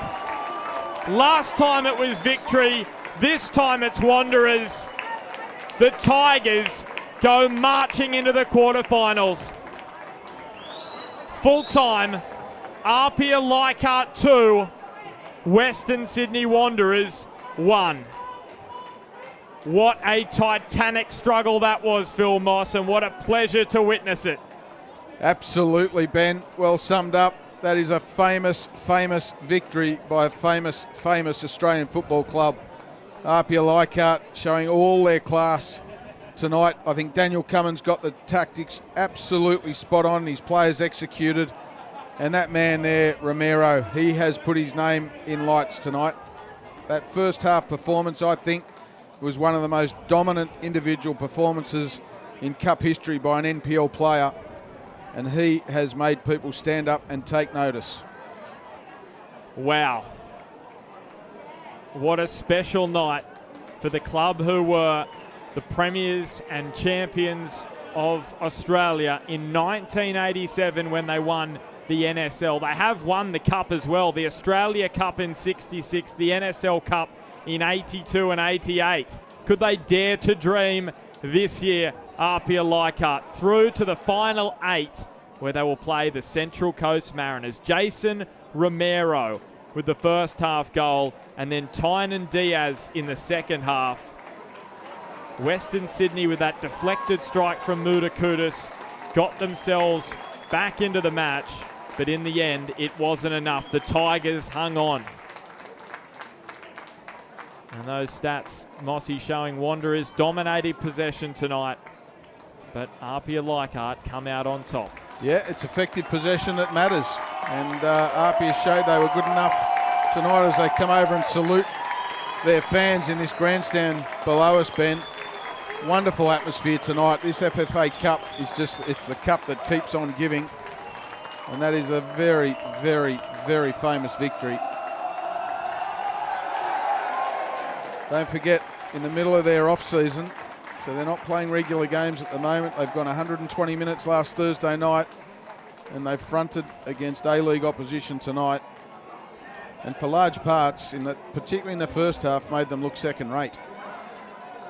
Last time it was victory, this time it's Wanderers. The Tigers go marching into the quarterfinals. full time. APIA Leichardt 2, Western Sydney Wanderers 1. What a titanic struggle that was, Phil Moss, and what a pleasure to witness it. Absolutely, Ben. Well summed up. That is a famous, famous victory by a famous, famous Australian football club. APIA Leichardt showing all their class tonight. I think Daniel Cummins got the tactics absolutely spot on. His players executed. And that man there, Romero, he has put his name in lights tonight. That first half performance, I think, was one of the most dominant individual performances in Cup history by an NPL player. And he has made people stand up and take notice. Wow. What a special night for the club who were the premiers and champions of Australia in 1987 when they won the NSL. They have won the Cup as well, the Australia Cup in 66, the NSL Cup in 82 and 88. Could they dare to dream this year, APIA Leichardt, through to the final 8 where they will play the Central Coast Mariners. Jason Romero with the first half goal, and then Tynan Diaz in the second half. Western Sydney with that deflected strike from Mudakudis got themselves back into the match, but in the end it wasn't enough. The Tigers hung on. And those stats, Mossy, showing Wanderers dominated possession tonight, but APIA Leichardt come out on top. Yeah, it's effective possession that matters, and APIA showed they were good enough tonight as they come over and salute their fans in this grandstand below us, Ben. Wonderful atmosphere tonight. This FFA Cup is it's the cup that keeps on giving, and that is a very, very, very famous victory. Don't forget, in the middle of their off-season, so they're not playing regular games at the moment. They've gone 120 minutes last Thursday night, and they've fronted against A-League opposition tonight. And for large parts, particularly in the first half, made them look second-rate.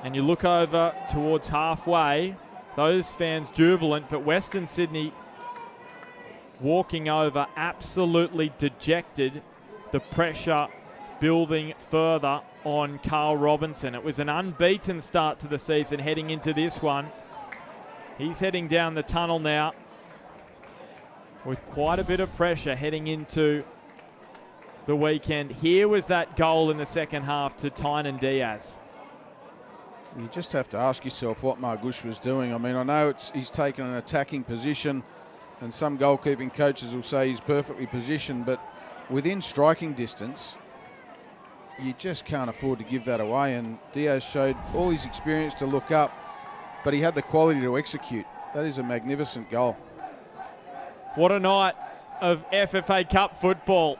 And you look over towards halfway, those fans jubilant, but Western Sydney walking over absolutely dejected, the pressure building further on Carl Robinson. It was an unbeaten start to the season heading into this one. He's heading down the tunnel now with quite a bit of pressure heading into the weekend. Here was that goal in the second half to Tynan Diaz. You just have to ask yourself what Margush was doing. I mean, I know he's taken an attacking position, and some goalkeeping coaches will say he's perfectly positioned, but within striking distance, you just can't afford to give that away. And Diaz showed all his experience to look up, but he had the quality to execute. That is a magnificent goal. What a night of FFA Cup football.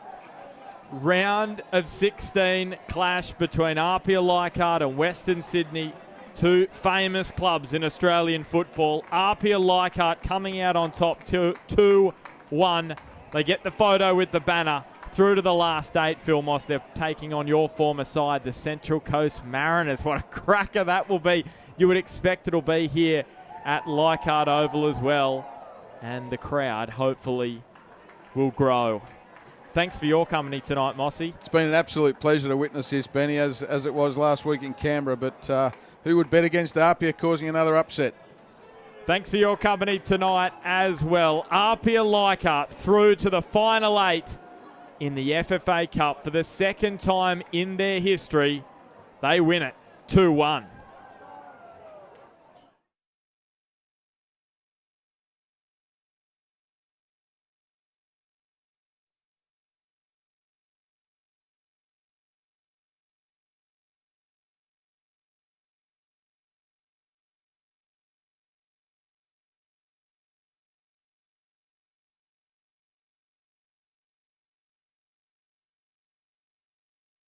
Round of 16 clash between APIA Leichardt and Western Sydney, two famous clubs in Australian football. APIA Leichardt coming out on top 2-1. They get the photo with the banner through to the last 8, Phil Moss. They're taking on your former side, the Central Coast Mariners. What a cracker that will be. You would expect it'll be here at Leichardt Oval as well. And the crowd hopefully will grow. Thanks for your company tonight, Mossy. It's been an absolute pleasure to witness this, Benny, as it was last week in Canberra. But who would bet against APIA causing another upset? Thanks for your company tonight as well. APIA Leichardt through to the final 8 in the FFA Cup for the second time in their history. They win it 2-1.